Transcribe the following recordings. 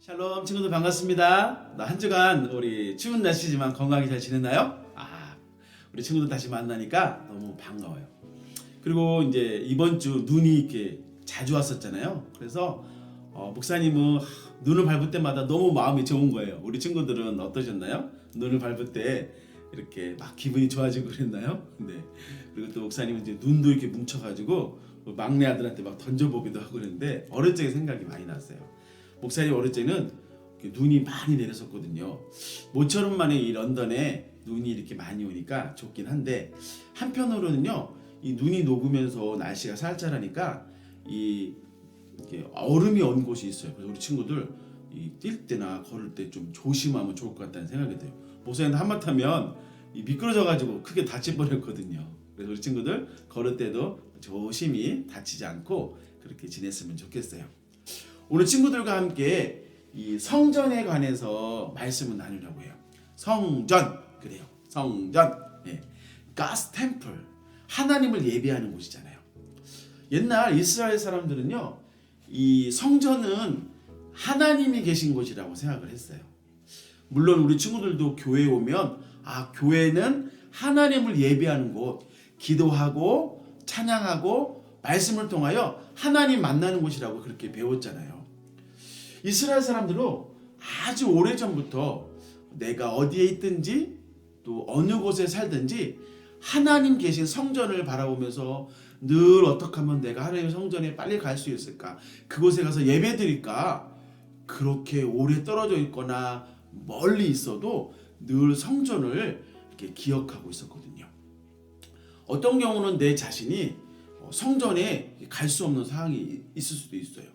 샬롬 친구들 반갑습니다. 한 주간 우리 추운 날씨지만 건강히 잘 지냈나요? 우리 친구들 다시 만나니까 너무 반가워요. 그리고 이제 이번 주 눈이 이렇게 자주 왔었잖아요. 그래서 목사님은 눈을 밟을 때마다 너무 마음이 좋은 거예요. 우리 친구들은 어떠셨나요? 눈을 밟을 때 이렇게 막 기분이 좋아지고 그랬나요? 네. 그리고 또 목사님은 이제 눈도 이렇게 뭉쳐가지고 막내 아들한테 막 던져보기도 하고 그랬는데 어릴 적에 생각이 많이 났어요. 목사님 어릴 때는 눈이 많이 내렸었거든요. 모처럼 만에 이 런던에 눈이 이렇게 많이 오니까 좋긴 한데 한편으로는요, 이 눈이 녹으면서 날씨가 쌀쌀하니까 이렇게 얼음이 온 곳이 있어요. 그래서 우리 친구들 뛸 때나 걸을 때 좀 조심하면 좋을 것 같다는 생각이 들어요. 목사님도 한마타면 미끄러져가지고 크게 다칠 뻔했거든요. 그래서 우리 친구들 걸을 때도 조심히 다치지 않고 그렇게 지냈으면 좋겠어요. 오늘 친구들과 함께 이 성전에 관해서 말씀을 나누려고 해요. 성전, 그래요. 성전, God's Temple, 하나님을 예배하는 곳이잖아요. 옛날 이스라엘 사람들은요, 이 성전은 하나님이 계신 곳이라고 생각을 했어요. 물론 우리 친구들도 교회에 오면 교회는 하나님을 예배하는 곳, 기도하고 찬양하고 말씀을 통하여 하나님 만나는 곳이라고 그렇게 배웠잖아요. 이스라엘 사람들도 아주 오래전부터 내가 어디에 있든지 또 어느 곳에 살든지 하나님 계신 성전을 바라보면서 늘 어떻게 하면 내가 하나님의 성전에 빨리 갈 수 있을까, 그곳에 가서 예배 드릴까, 그렇게 오래 떨어져 있거나 멀리 있어도 늘 성전을 이렇게 기억하고 있었거든요. 어떤 경우는 내 자신이 성전에 갈 수 없는 상황이 있을 수도 있어요.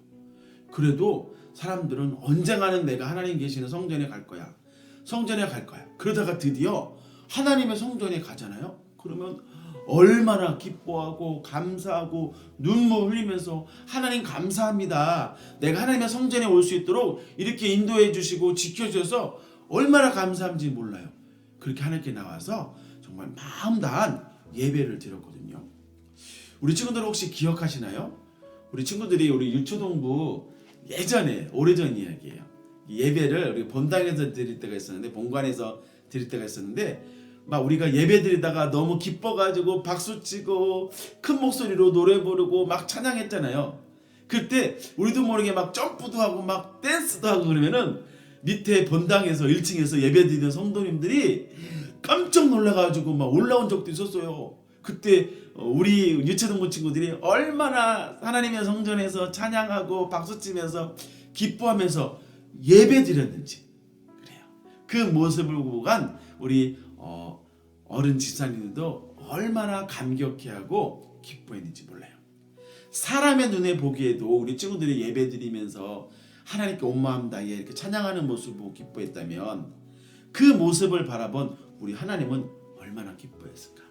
그래도 사람들은 언젠가는 내가 하나님 계시는 성전에 갈 거야. 성전에 갈 거야. 그러다가 드디어 하나님의 성전에 가잖아요. 그러면 얼마나 기뻐하고 감사하고 눈물 흘리면서 하나님 감사합니다. 내가 하나님의 성전에 올 수 있도록 이렇게 인도해 주시고 지켜주셔서 얼마나 감사한지 몰라요. 그렇게 하나님께 나와서 정말 마음 다한 예배를 드렸거든요. 우리 친구들 혹시 기억하시나요? 우리 친구들이 우리 유초동부 예전에 오래전 이야기예요. 예배를 우리 본당에서 드릴 때가 있었는데, 본관에서 드릴 때가 있었는데, 막 우리가 예배 드리다가 너무 기뻐가지고 박수치고 큰 목소리로 노래 부르고 막 찬양했잖아요. 그때 우리도 모르게 막 점프도 하고 막 댄스도 하고 그러면은 밑에 본당에서 1층에서 예배 드리는 성도님들이 깜짝 놀라가지고 막 올라온 적도 있었어요. 그때 우리 유채동부 친구들이 얼마나 하나님의 성전에서 찬양하고 박수치면서 기뻐하면서 예배 드렸는지, 그래요. 그 모습을 보고 간 우리 어른 집사님들도 얼마나 감격해하고 기뻐했는지 몰라요. 사람의 눈에 보기에도 우리 친구들이 예배 드리면서 하나님께 온 마음 다해 이렇게 찬양하는 모습을 보고 기뻐했다면, 그 모습을 바라본 우리 하나님은 얼마나 기뻐했을까.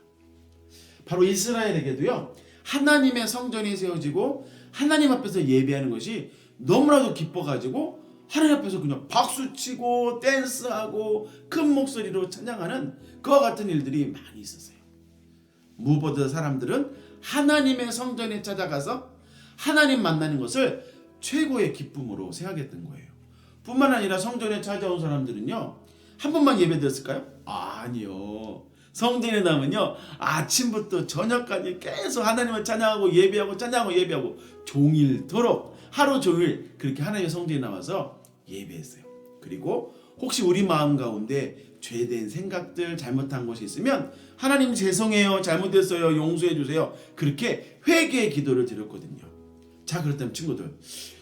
바로 이스라엘에게도요, 하나님의 성전이 세워지고 하나님 앞에서 예배하는 것이 너무나도 기뻐가지고 하나님 앞에서 그냥 박수치고 댄스하고 큰 목소리로 찬양하는 그와 같은 일들이 많이 있었어요. 무엇보다 사람들은 하나님의 성전에 찾아가서 하나님 만나는 것을 최고의 기쁨으로 생각했던 거예요. 뿐만 아니라 성전에 찾아온 사람들은요, 한 번만 예배드렸을까요? 아니요. 성전에 나면요, 아침부터 저녁까지 계속 하나님을 찬양하고 예배하고 찬양하고 예배하고 종일토록 하루 종일 그렇게 하나님의 성전에 나와서 예배했어요. 그리고 혹시 우리 마음 가운데 죄된 생각들, 잘못한 것이 있으면 하나님 죄송해요, 잘못했어요, 용서해 주세요, 그렇게 회개의 기도를 드렸거든요. 자, 그렇다면 친구들,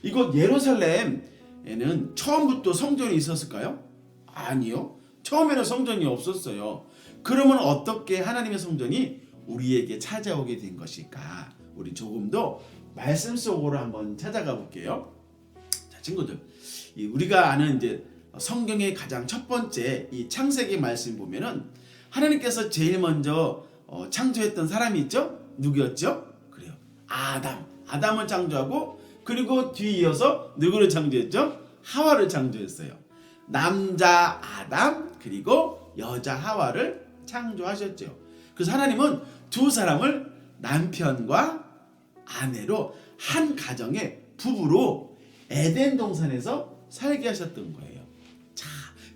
이곳 예루살렘에는 처음부터 성전이 있었을까요? 아니요. 처음에는 성전이 없었어요. 그러면 어떻게 하나님의 성전이 우리에게 찾아오게 된 것일까? 우리 조금 더 말씀 속으로 한번 찾아가 볼게요. 자, 친구들, 우리가 아는 이제 성경의 가장 첫 번째 이 창세기 말씀 보면은 하나님께서 제일 먼저 창조했던 사람이 있죠? 누구였죠? 그래요. 아담을 창조하고, 그리고 뒤이어서 누구를 창조했죠? 하와를 창조했어요. 남자 아담 그리고 여자 하와를 창조하셨죠. 그래서 하나님은 두 사람을 남편과 아내로 한 가정의 부부로 에덴 동산에서 살게 하셨던 거예요. 자,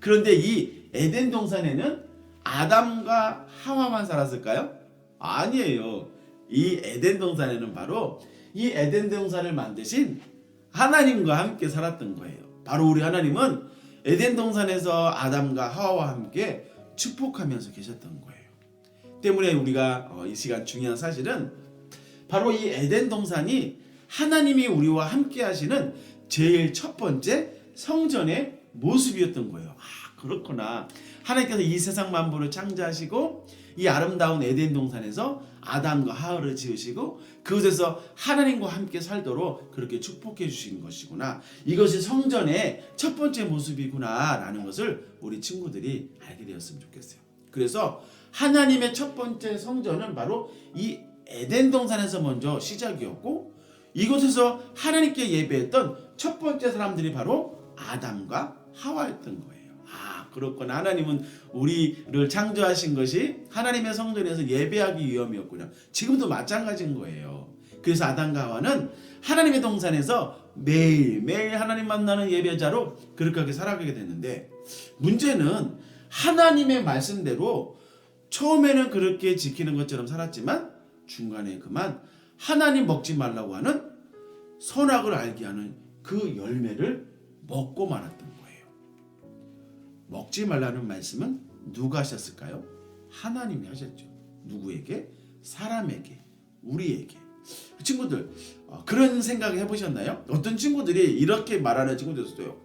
그런데 이 에덴 동산에는 아담과 하와만 살았을까요? 아니에요. 이 에덴 동산에는 바로 이 에덴 동산을 만드신 하나님과 함께 살았던 거예요. 바로 우리 하나님은 에덴 동산에서 아담과 하와와 함께 축복하면서 계셨던 거예요. 때문에 우리가 이 시간 중요한 사실은 바로 이 에덴 동산이 하나님이 우리와 함께 하시는 제일 첫 번째 성전의 모습이었던 거예요. 아, 그렇구나. 하나님께서 이 세상 만물을 창조하시고 이 아름다운 에덴 동산에서 아담과 하와를 지으시고 그곳에서 하나님과 함께 살도록 그렇게 축복해 주신 것이구나. 이것이 성전의 첫 번째 모습이구나 라는 것을 우리 친구들이 알게 되었으면 좋겠어요. 그래서 하나님의 첫 번째 성전은 바로 이 에덴 동산에서 먼저 시작이었고 이곳에서 하나님께 예배했던 첫 번째 사람들이 바로 아담과 하와였던 거예요. 아, 그렇구나. 하나님은 우리를 창조하신 것이 하나님의 성전에서 예배하기 위함이었군요. 지금도 마찬가지인 거예요. 그래서 아담과 하와는 하나님의 동산에서 매일매일 하나님 만나는 예배자로 그렇게 살아가게 됐는데 문제는 하나님의 말씀대로 처음에는 그렇게 지키는 것처럼 살았지만 중간에 그만 하나님 먹지 말라고 하는 선악을 알게 하는 그 열매를 먹고 말았던 거예요. 먹지 말라는 말씀은 누가 하셨을까요? 하나님이 하셨죠. 누구에게? 사람에게, 우리에게. 친구들 그런 생각 해보셨나요? 어떤 친구들이 이렇게 말하는 친구도 있어요.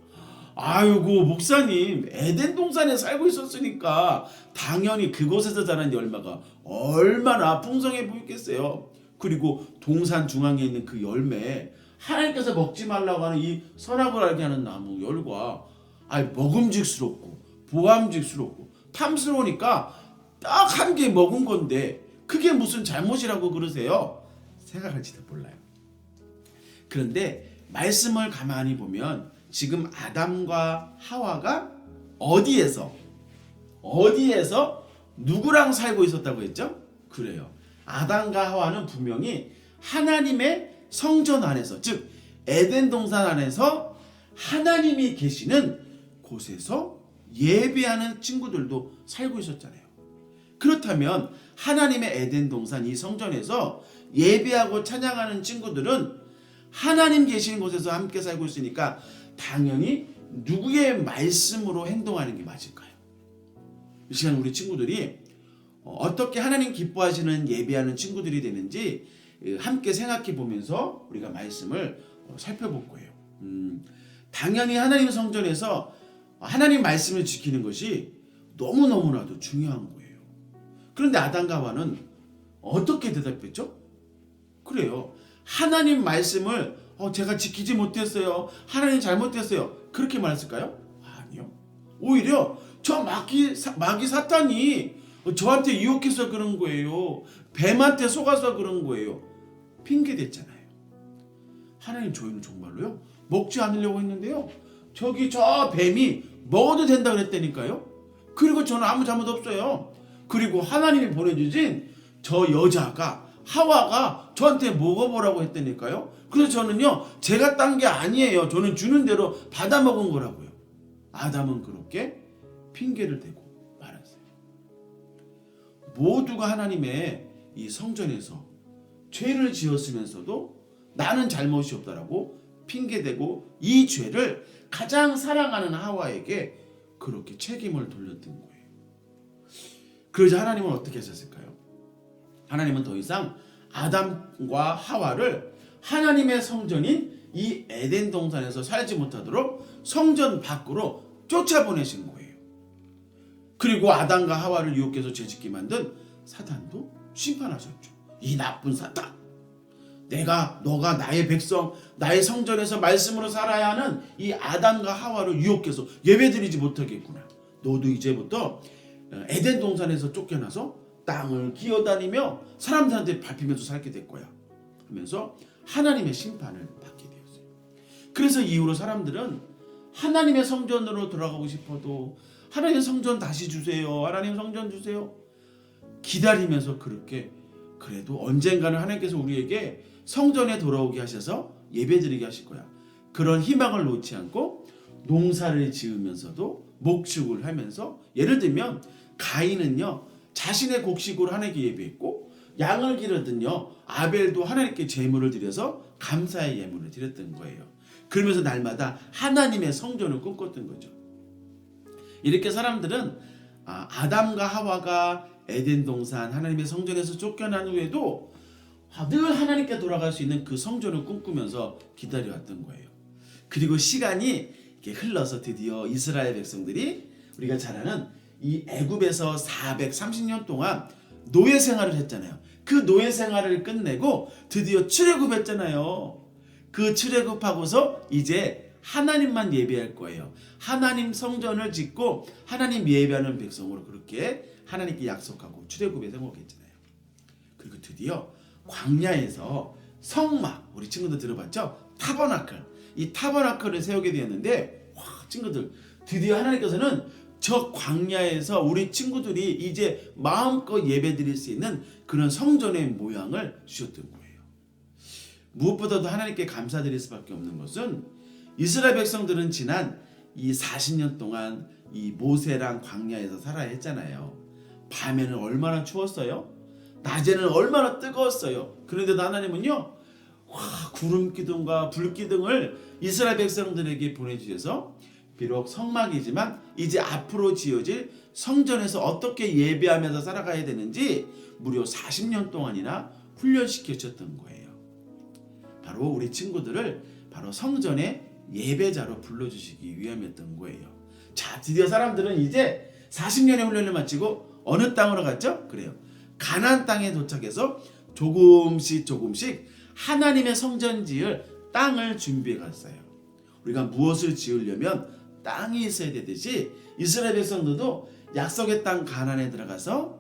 아이고 목사님 에덴 동산에 살고 있었으니까 당연히 그곳에서 자란 열매가 얼마나 풍성해 보이겠어요. 그리고 동산 중앙에 있는 그 열매 하나님께서 먹지 말라고 하는 이 선악을 알게 하는 나무 열과 먹음직스럽고 보암직스럽고 탐스러우니까 딱 한 개 먹은 건데 그게 무슨 잘못이라고 그러세요? 생각할지도 몰라요. 그런데 말씀을 가만히 보면 지금 아담과 하와가 어디에서 누구랑 살고 있었다고 했죠? 그래요. 아담과 하와는 분명히 하나님의 성전 안에서, 즉 에덴 동산 안에서 하나님이 계시는 곳에서 예배하는 친구들도 살고 있었잖아요. 그렇다면 하나님의 에덴 동산 이 성전에서 예배하고 찬양하는 친구들은 하나님 계시는 곳에서 함께 살고 있으니까 당연히 누구의 말씀으로 행동하는 게 맞을까요? 이 시간 우리 친구들이 어떻게 하나님 기뻐하시는 예배하는 친구들이 되는지 함께 생각해 보면서 우리가 말씀을 살펴볼 거예요. 당연히 하나님 성전에서 하나님 말씀을 지키는 것이 너무너무나도 중요한 거예요. 그런데 아담과 하와는 어떻게 대답했죠? 그래요. 하나님 말씀을 제가 지키지 못했어요. 하나님 잘못했어요. 그렇게 말했을까요? 아니요. 오히려 저 마귀 사탄이 저한테 유혹해서 그런 거예요. 뱀한테 속아서 그런 거예요. 핑계 댔잖아요. 하나님 저희는 정말로요 먹지 않으려고 했는데요 저기 저 뱀이 먹어도 된다 그랬다니까요. 그리고 저는 아무 잘못 없어요. 그리고 하나님이 보내주신 저 여자가 하와가 저한테 먹어보라고 했다니까요. 그래서 저는요 제가 딴 게 아니에요. 저는 주는 대로 받아 먹은 거라고요. 아담은 그렇게 핑계를 대고 말았어요. 모두가 하나님의 이 성전에서 죄를 지었으면서도 나는 잘못이 없다라고 핑계대고 이 죄를 가장 사랑하는 하와에게 그렇게 책임을 돌렸던 거예요. 그러자 하나님은 어떻게 하셨을까요? 하나님은 더 이상 아담과 하와를 하나님의 성전인 이 에덴 동산에서 살지 못하도록 성전 밖으로 쫓아보내신 거예요. 그리고 아담과 하와를 유혹해서 죄짓게 만든 사탄도 심판하셨죠. 이 나쁜 사탄, 너가 나의 백성, 나의 성전에서 말씀으로 살아야 하는 이 아담과 하와를 유혹해서 예배드리지 못하겠구나. 너도 이제부터 에덴 동산에서 쫓겨나서 땅을 기어다니며 사람들한테 밟히면서 살게 될 거야 하면서 하나님의 심판을 받게 되었어요. 그래서 이후로 사람들은 하나님의 성전으로 돌아가고 싶어도 하나님 성전 다시 주세요, 하나님 성전 주세요 기다리면서 그렇게 그래도 언젠가는 하나님께서 우리에게 성전에 돌아오게 하셔서 예배드리게 하실 거야. 그런 희망을 놓지 않고 농사를 지으면서도 목축을 하면서, 예를 들면 가인은요 자신의 곡식으로 하나님께 예배했고, 양을 기르든요 아벨도 하나님께 제물을 드려서 감사의 예물을 드렸던 거예요. 그러면서 날마다 하나님의 성전을 꿈꿨던 거죠. 이렇게 사람들은 아담과 하와가 에덴 동산 하나님의 성전에서 쫓겨난 후에도 늘 하나님께 돌아갈 수 있는 그 성전을 꿈꾸면서 기다려왔던 거예요. 그리고 시간이 이렇게 흘러서 드디어 이스라엘 백성들이 우리가 잘 아는 이 애굽에서 430년 동안 노예 생활을 했잖아요. 그 노예 생활을 끝내고 드디어 출애굽했잖아요. 그 출애굽하고서 이제 하나님만 예배할 거예요. 하나님 성전을 짓고 하나님 예배하는 백성으로 그렇게 하나님께 약속하고 출애굽에 성공했잖아요. 그리고 드디어 광야에서 성막, 우리 친구들 들어봤죠? 타버나클. 이 타버나클을 세우게 되었는데, 와, 친구들, 드디어 하나님께서는 저 광야에서 우리 친구들이 이제 마음껏 예배드릴 수 있는 그런 성전의 모양을 주셨던 거예요. 무엇보다도 하나님께 감사드릴 수밖에 없는 것은 이스라엘 백성들은 지난 이 40년 동안 이 모세랑 광야에서 살아야 했잖아요. 밤에는 얼마나 추웠어요? 낮에는 얼마나 뜨거웠어요. 그런데도 하나님은요, 구름 기둥과 불 기둥을 이스라엘 백성들에게 보내주셔서 비록 성막이지만 이제 앞으로 지어질 성전에서 어떻게 예배하면서 살아가야 되는지 무려 40년 동안이나 훈련시켜 주셨던 거예요. 바로 우리 친구들을 바로 성전의 예배자로 불러주시기 위함이었던 거예요. 자, 드디어 사람들은 이제 40년의 훈련을 마치고 어느 땅으로 갔죠? 그래요. 가나안 땅에 도착해서 조금씩 하나님의 성전 지을 땅을 준비해 갔어요. 우리가 무엇을 지으려면 땅이 있어야 되듯이 이스라엘 백성들도 약속의 땅 가나안에 들어가서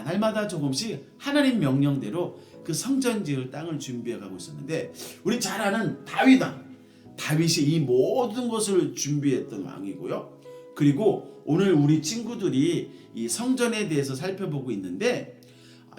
날마다 조금씩 하나님 명령대로 그 성전 지을 땅을 준비해 가고 있었는데, 우리 잘 아는 다윗이 이 모든 것을 준비했던 왕이고요. 그리고 오늘 우리 친구들이 이 성전에 대해서 살펴보고 있는데,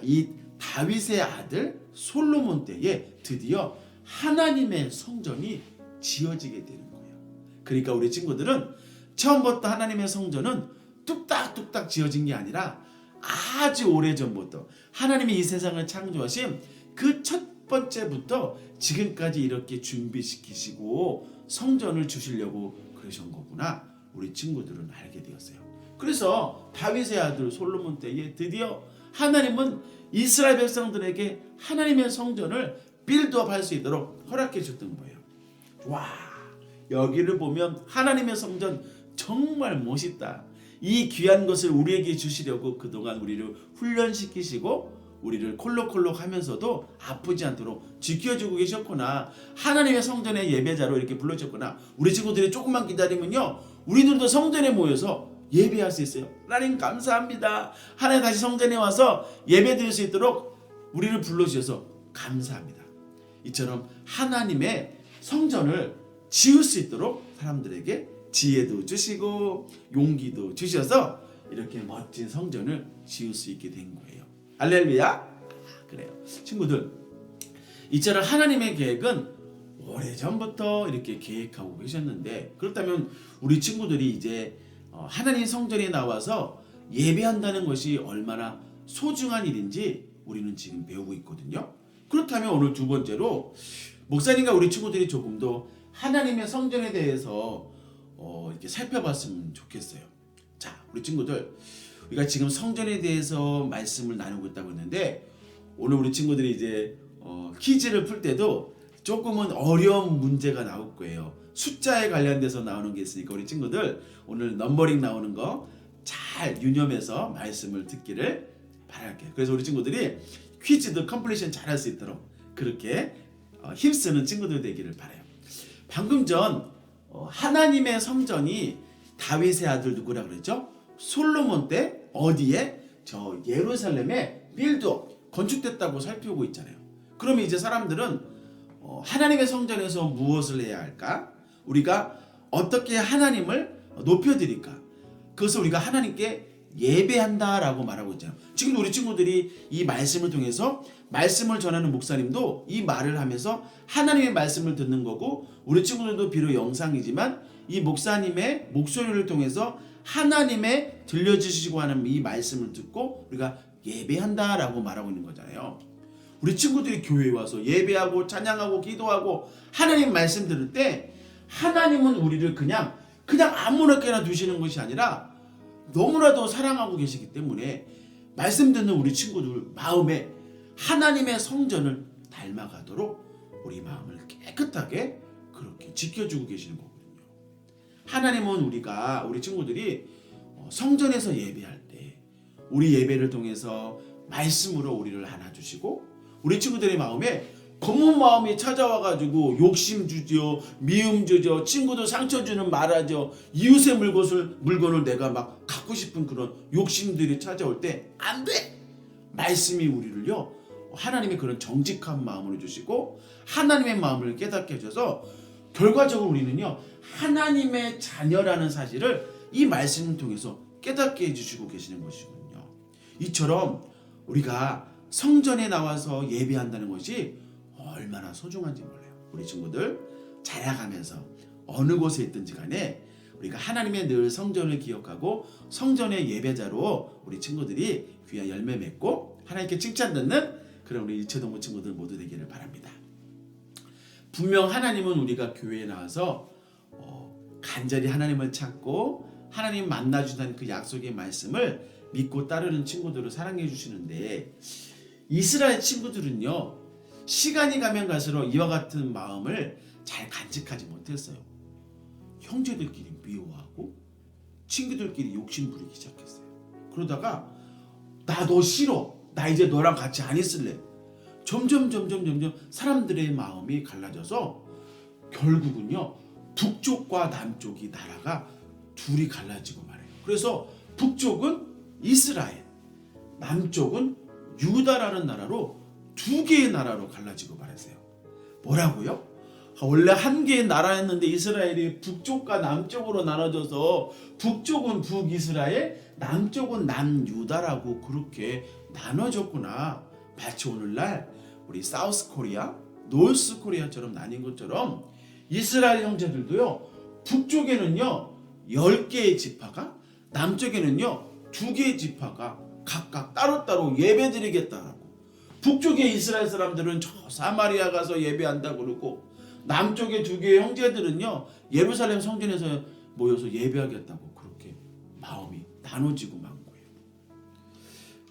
이 다윗의 아들 솔로몬 때에 드디어 하나님의 성전이 지어지게 되는 거예요. 그러니까 우리 친구들은 처음부터 하나님의 성전은 뚝딱뚝딱 지어진 게 아니라 아주 오래전부터 하나님이 이 세상을 창조하신 그 첫 번째부터 지금까지 이렇게 준비시키시고 성전을 주시려고 그러신 거구나, 우리 친구들은 알게 되었어요. 그래서 다윗의 아들 솔로몬 때에 드디어 하나님은 이스라엘 백성들에게 하나님의 성전을 빌드업 할 수 있도록 허락해 줬던 거예요. 와, 여기를 보면 하나님의 성전 정말 멋있다. 이 귀한 것을 우리에게 주시려고 그동안 우리를 훈련시키시고 우리를 콜록콜록 하면서도 아프지 않도록 지켜주고 계셨구나. 하나님의 성전의 예배자로 이렇게 불러줬구나. 우리 친구들이 조금만 기다리면요, 우리들도 성전에 모여서 예배할 수 있어요. 하나님 감사합니다. 하나님 다시 성전에 와서 예배드릴 수 있도록 우리를 불러주셔서 감사합니다. 이처럼 하나님의 성전을 지을 수 있도록 사람들에게 지혜도 주시고 용기도 주셔서 이렇게 멋진 성전을 지을 수 있게 된 거예요. 할렐루야. 그래요. 친구들, 이처럼 하나님의 계획은 오래전부터 이렇게 계획하고 계셨는데, 그렇다면 우리 친구들이 이제 하나님 성전에 나와서 예배한다는 것이 얼마나 소중한 일인지 우리는 지금 배우고 있거든요. 그렇다면 오늘 두 번째로 목사님과 우리 친구들이 조금 더 하나님의 성전에 대해서 이렇게 살펴봤으면 좋겠어요. 자, 우리 친구들, 우리가 지금 성전에 대해서 말씀을 나누고 있다고 했는데, 오늘 우리 친구들이 이제 퀴즈를 풀 때도 조금은 어려운 문제가 나올 거예요. 숫자에 관련돼서 나오는 게 있으니까 우리 친구들 오늘 넘버링 나오는 거 잘 유념해서 말씀을 듣기를 바랄게요. 그래서 우리 친구들이 퀴즈도 컴플리션 잘할 수 있도록 그렇게 힘쓰는 친구들 되기를 바라요. 방금 전 하나님의 성전이 다윗의 아들 누구라 그랬죠? 솔로몬 때 어디에? 저 예루살렘에 빌드업 건축됐다고 살펴보고 있잖아요. 그러면 이제 사람들은 하나님의 성전에서 무엇을 해야 할까? 우리가 어떻게 하나님을 높여드릴까? 그것을 우리가 하나님께 예배한다라고 말하고 있잖아요. 지금 우리 친구들이 이 말씀을 통해서 말씀을 전하는 목사님도 이 말을 하면서 하나님의 말씀을 듣는 거고, 우리 친구들도 비록 영상이지만 이 목사님의 목소리를 통해서 하나님의 들려주시고 하는 이 말씀을 듣고 우리가 예배한다라고 말하고 있는 거잖아요. 우리 친구들이 교회에 와서 예배하고 찬양하고 기도하고 하나님 말씀 들을 때 하나님은 우리를 그냥 아무렇게나 두시는 것이 아니라 너무나도 사랑하고 계시기 때문에 말씀 듣는 우리 친구들 마음에 하나님의 성전을 닮아가도록 우리 마음을 깨끗하게 그렇게 지켜주고 계시는 거거든요. 하나님은 우리 친구들이 성전에서 예배할 때 우리 예배를 통해서 말씀으로 우리를 안아주시고 우리 친구들의 마음에 검은 마음이 찾아와가지고 욕심 주죠, 미움 주죠, 친구도 상처 주는 말하죠, 이웃의 물건을 내가 막 갖고 싶은 그런 욕심들이 찾아올 때 안 돼! 말씀이 우리를요 하나님의 그런 정직한 마음으로 주시고 하나님의 마음을 깨닫게 해줘서 결과적으로 우리는요 하나님의 자녀라는 사실을 이 말씀을 통해서 깨닫게 해주시고 계시는 것이군요. 이처럼 우리가 성전에 나와서 예배한다는 것이 얼마나 소중한지 몰라요. 우리 친구들 자라가면서 어느 곳에 있든지 간에 우리가 하나님의 늘 성전을 기억하고 성전의 예배자로 우리 친구들이 귀한 열매 맺고 하나님께 칭찬 듣는 그런 우리 이채동부 친구들 모두 되기를 바랍니다. 분명 하나님은 우리가 교회에 나와서 간절히 하나님을 찾고 하나님 만나주다는 그 약속의 말씀을 믿고 따르는 친구들을 사랑해 주시는데 이스라엘 친구들은요 시간이 가면 갈수록 이와 같은 마음을 잘 간직하지 못했어요. 형제들끼리 미워하고 친구들끼리 욕심 부리기 시작했어요. 그러다가 나 너 싫어, 나 이제 너랑 같이 안 있을래. 점점 사람들의 마음이 갈라져서 결국은요 북쪽과 남쪽이 나라가 둘이 갈라지고 말해요. 그래서 북쪽은 이스라엘, 남쪽은 유다라는 나라로 두 개의 나라로 갈라지고 말았어요. 뭐라고요? 원래 한 개의 나라였는데 이스라엘이 북쪽과 남쪽으로 나눠져서 북쪽은 북이스라엘, 남쪽은 남유다라고 그렇게 나눠졌구나. 마치 오늘날 우리 사우스 코리아, 노스 코리아처럼 나뉜 것처럼 이스라엘 형제들도요 북쪽에는요 10개의 지파가 남쪽에는요 2개의 지파가 각각 따로따로 예배드리겠다라고 북쪽의 이스라엘 사람들은 저 사마리아 가서 예배한다 그러고 남쪽의 2개의 형제들은요 예루살렘 성전에서 모여서 예배하겠다고 그렇게 마음이 나눠지고 만 거예요.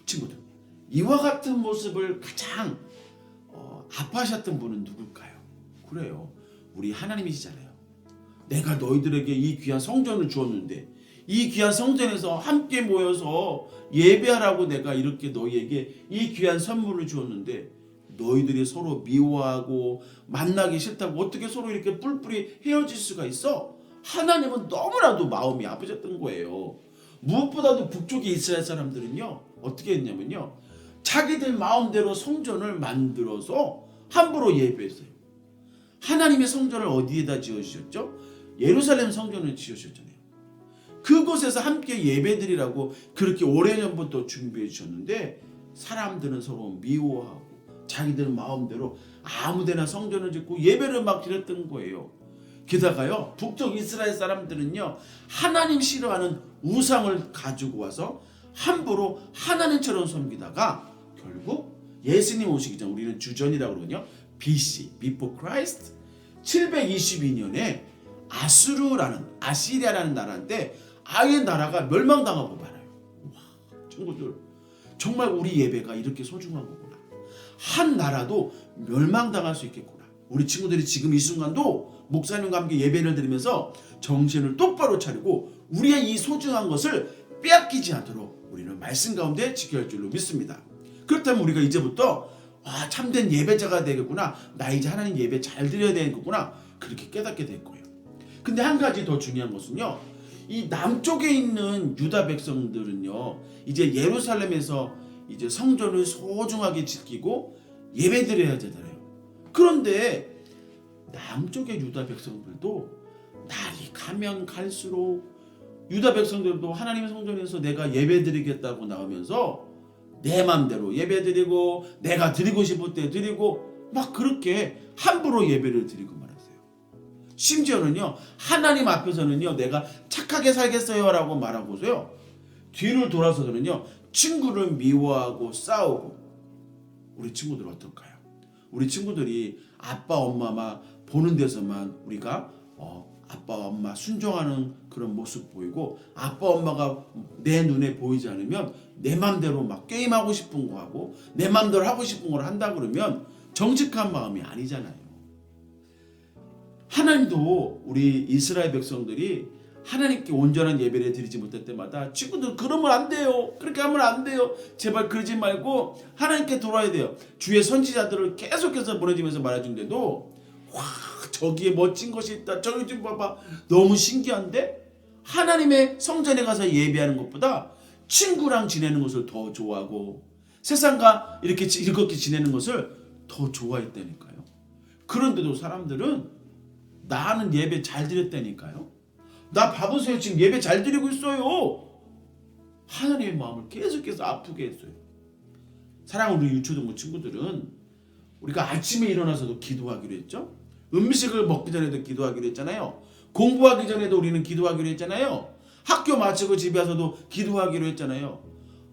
친구들 이와 같은 모습을 가장 아파하셨던 분은 누굴까요? 그래요 우리 하나님이시잖아요. 내가 너희들에게 이 귀한 성전을 주었는데 이 귀한 성전에서 함께 모여서 예배하라고 내가 이렇게 너희에게 이 귀한 선물을 주었는데 너희들이 서로 미워하고 만나기 싫다고 어떻게 서로 이렇게 뿔뿔이 헤어질 수가 있어? 하나님은 너무나도 마음이 아프셨던 거예요. 무엇보다도 북쪽의 이스라엘 사람들은요 어떻게 했냐면요 자기들 마음대로 성전을 만들어서 함부로 예배했어요. 하나님의 성전을 어디에다 지어주셨죠? 예루살렘 성전을 지어주셨잖아요. 그곳에서 함께 예배드리라고 그렇게 오래전부터 준비해 주셨는데 사람들은 서로 미워하고 자기들 마음대로 아무데나 성전을 짓고 예배를 막 드렸던 거예요. 게다가요 북쪽 이스라엘 사람들은요 하나님 싫어하는 우상을 가지고 와서 함부로 하나님처럼 섬기다가 결국 예수님 오시기 전 우리는 주전이라고 그러거든요. BC, Before Christ 722년에 아시리아라는 나라인데 아예 나라가 멸망당하고 말아요. 와, 친구들 정말 우리 예배가 이렇게 소중한 거구나. 한 나라도 멸망당할 수 있겠구나. 우리 친구들이 지금 이 순간도 목사님과 함께 예배를 드리면서 정신을 똑바로 차리고 우리의 이 소중한 것을 빼앗기지 않도록 우리는 말씀 가운데 지켜야 할 줄로 믿습니다. 그렇다면 우리가 이제부터 참된 예배자가 되겠구나. 나 이제 하나님 예배 잘 드려야 되겠구나. 그렇게 깨닫게 될 거예요. 근데 한 가지 더 중요한 것은요. 이 남쪽에 있는 유다 백성들은요. 이제 예루살렘에서 이제 성전을 소중하게 지키고 예배드려야 되잖아요. 그런데 남쪽의 유다 백성들도 날이 가면 갈수록 유다 백성들도 하나님의 성전에서 내가 예배드리겠다고 나오면서 내 맘대로 예배드리고 내가 드리고 싶을 때 드리고 막 그렇게 함부로 예배를 드리고 말았어요. 심지어는요 하나님 앞에서는요 내가 착하게 살겠어요 라고 말하고서요 뒤를 돌아서서는요 친구를 미워하고 싸우고. 우리 친구들 어떨까요? 우리 친구들이 아빠 엄마만 보는 데서만 우리가 아빠 엄마 순종하는 그런 모습 보이고 아빠 엄마가 내 눈에 보이지 않으면 내 맘대로 막 게임하고 싶은 거 하고 내 맘대로 하고 싶은 걸 한다 그러면 정직한 마음이 아니잖아요. 하나님도 우리 이스라엘 백성들이 하나님께 온전한 예배를 드리지 못할 때마다 친구들 그러면 안 돼요. 그렇게 하면 안 돼요. 제발 그러지 말고 하나님께 돌아야 돼요. 주의 선지자들을 계속해서 보내주면서 말해준데도 와 저기에 멋진 것이 있다. 저기 좀 봐봐. 너무 신기한데 하나님의 성전에 가서 예배하는 것보다 친구랑 지내는 것을 더 좋아하고 세상과 이렇게 즐겁게 지내는 것을 더 좋아했다니까요. 그런데도 사람들은 나는 예배 잘 드렸다니까요. 나 봐보세요. 지금 예배 잘 드리고 있어요. 하나님의 마음을 계속해서 아프게 했어요. 사랑하는 우리 유초동부 친구들은 우리가 아침에 일어나서도 기도하기로 했죠. 음식을 먹기 전에도 기도하기로 했잖아요. 공부하기 전에도 우리는 기도하기로 했잖아요. 학교 마치고 집에 와서도 기도하기로 했잖아요.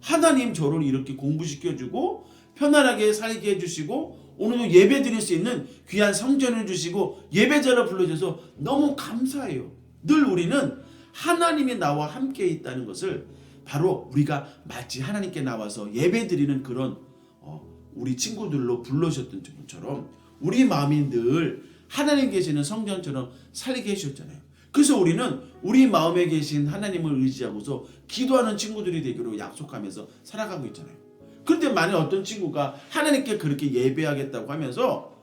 하나님 저를 이렇게 공부시켜주고 편안하게 살게 해주시고 오늘도 예배 드릴 수 있는 귀한 성전을 주시고 예배자를 불러주셔서 너무 감사해요. 늘 우리는 하나님이 나와 함께 있다는 것을 바로 우리가 마치 하나님께 나와서 예배 드리는 그런 우리 친구들로 불러주셨던 것처럼 우리 마음이 늘 하나님 계시는 성전처럼 살게 해주셨잖아요. 그래서 우리는 우리 마음에 계신 하나님을 의지하고서 기도하는 친구들이 되기로 약속하면서 살아가고 있잖아요. 그런데 만약 어떤 친구가 하나님께 그렇게 예배하겠다고 하면서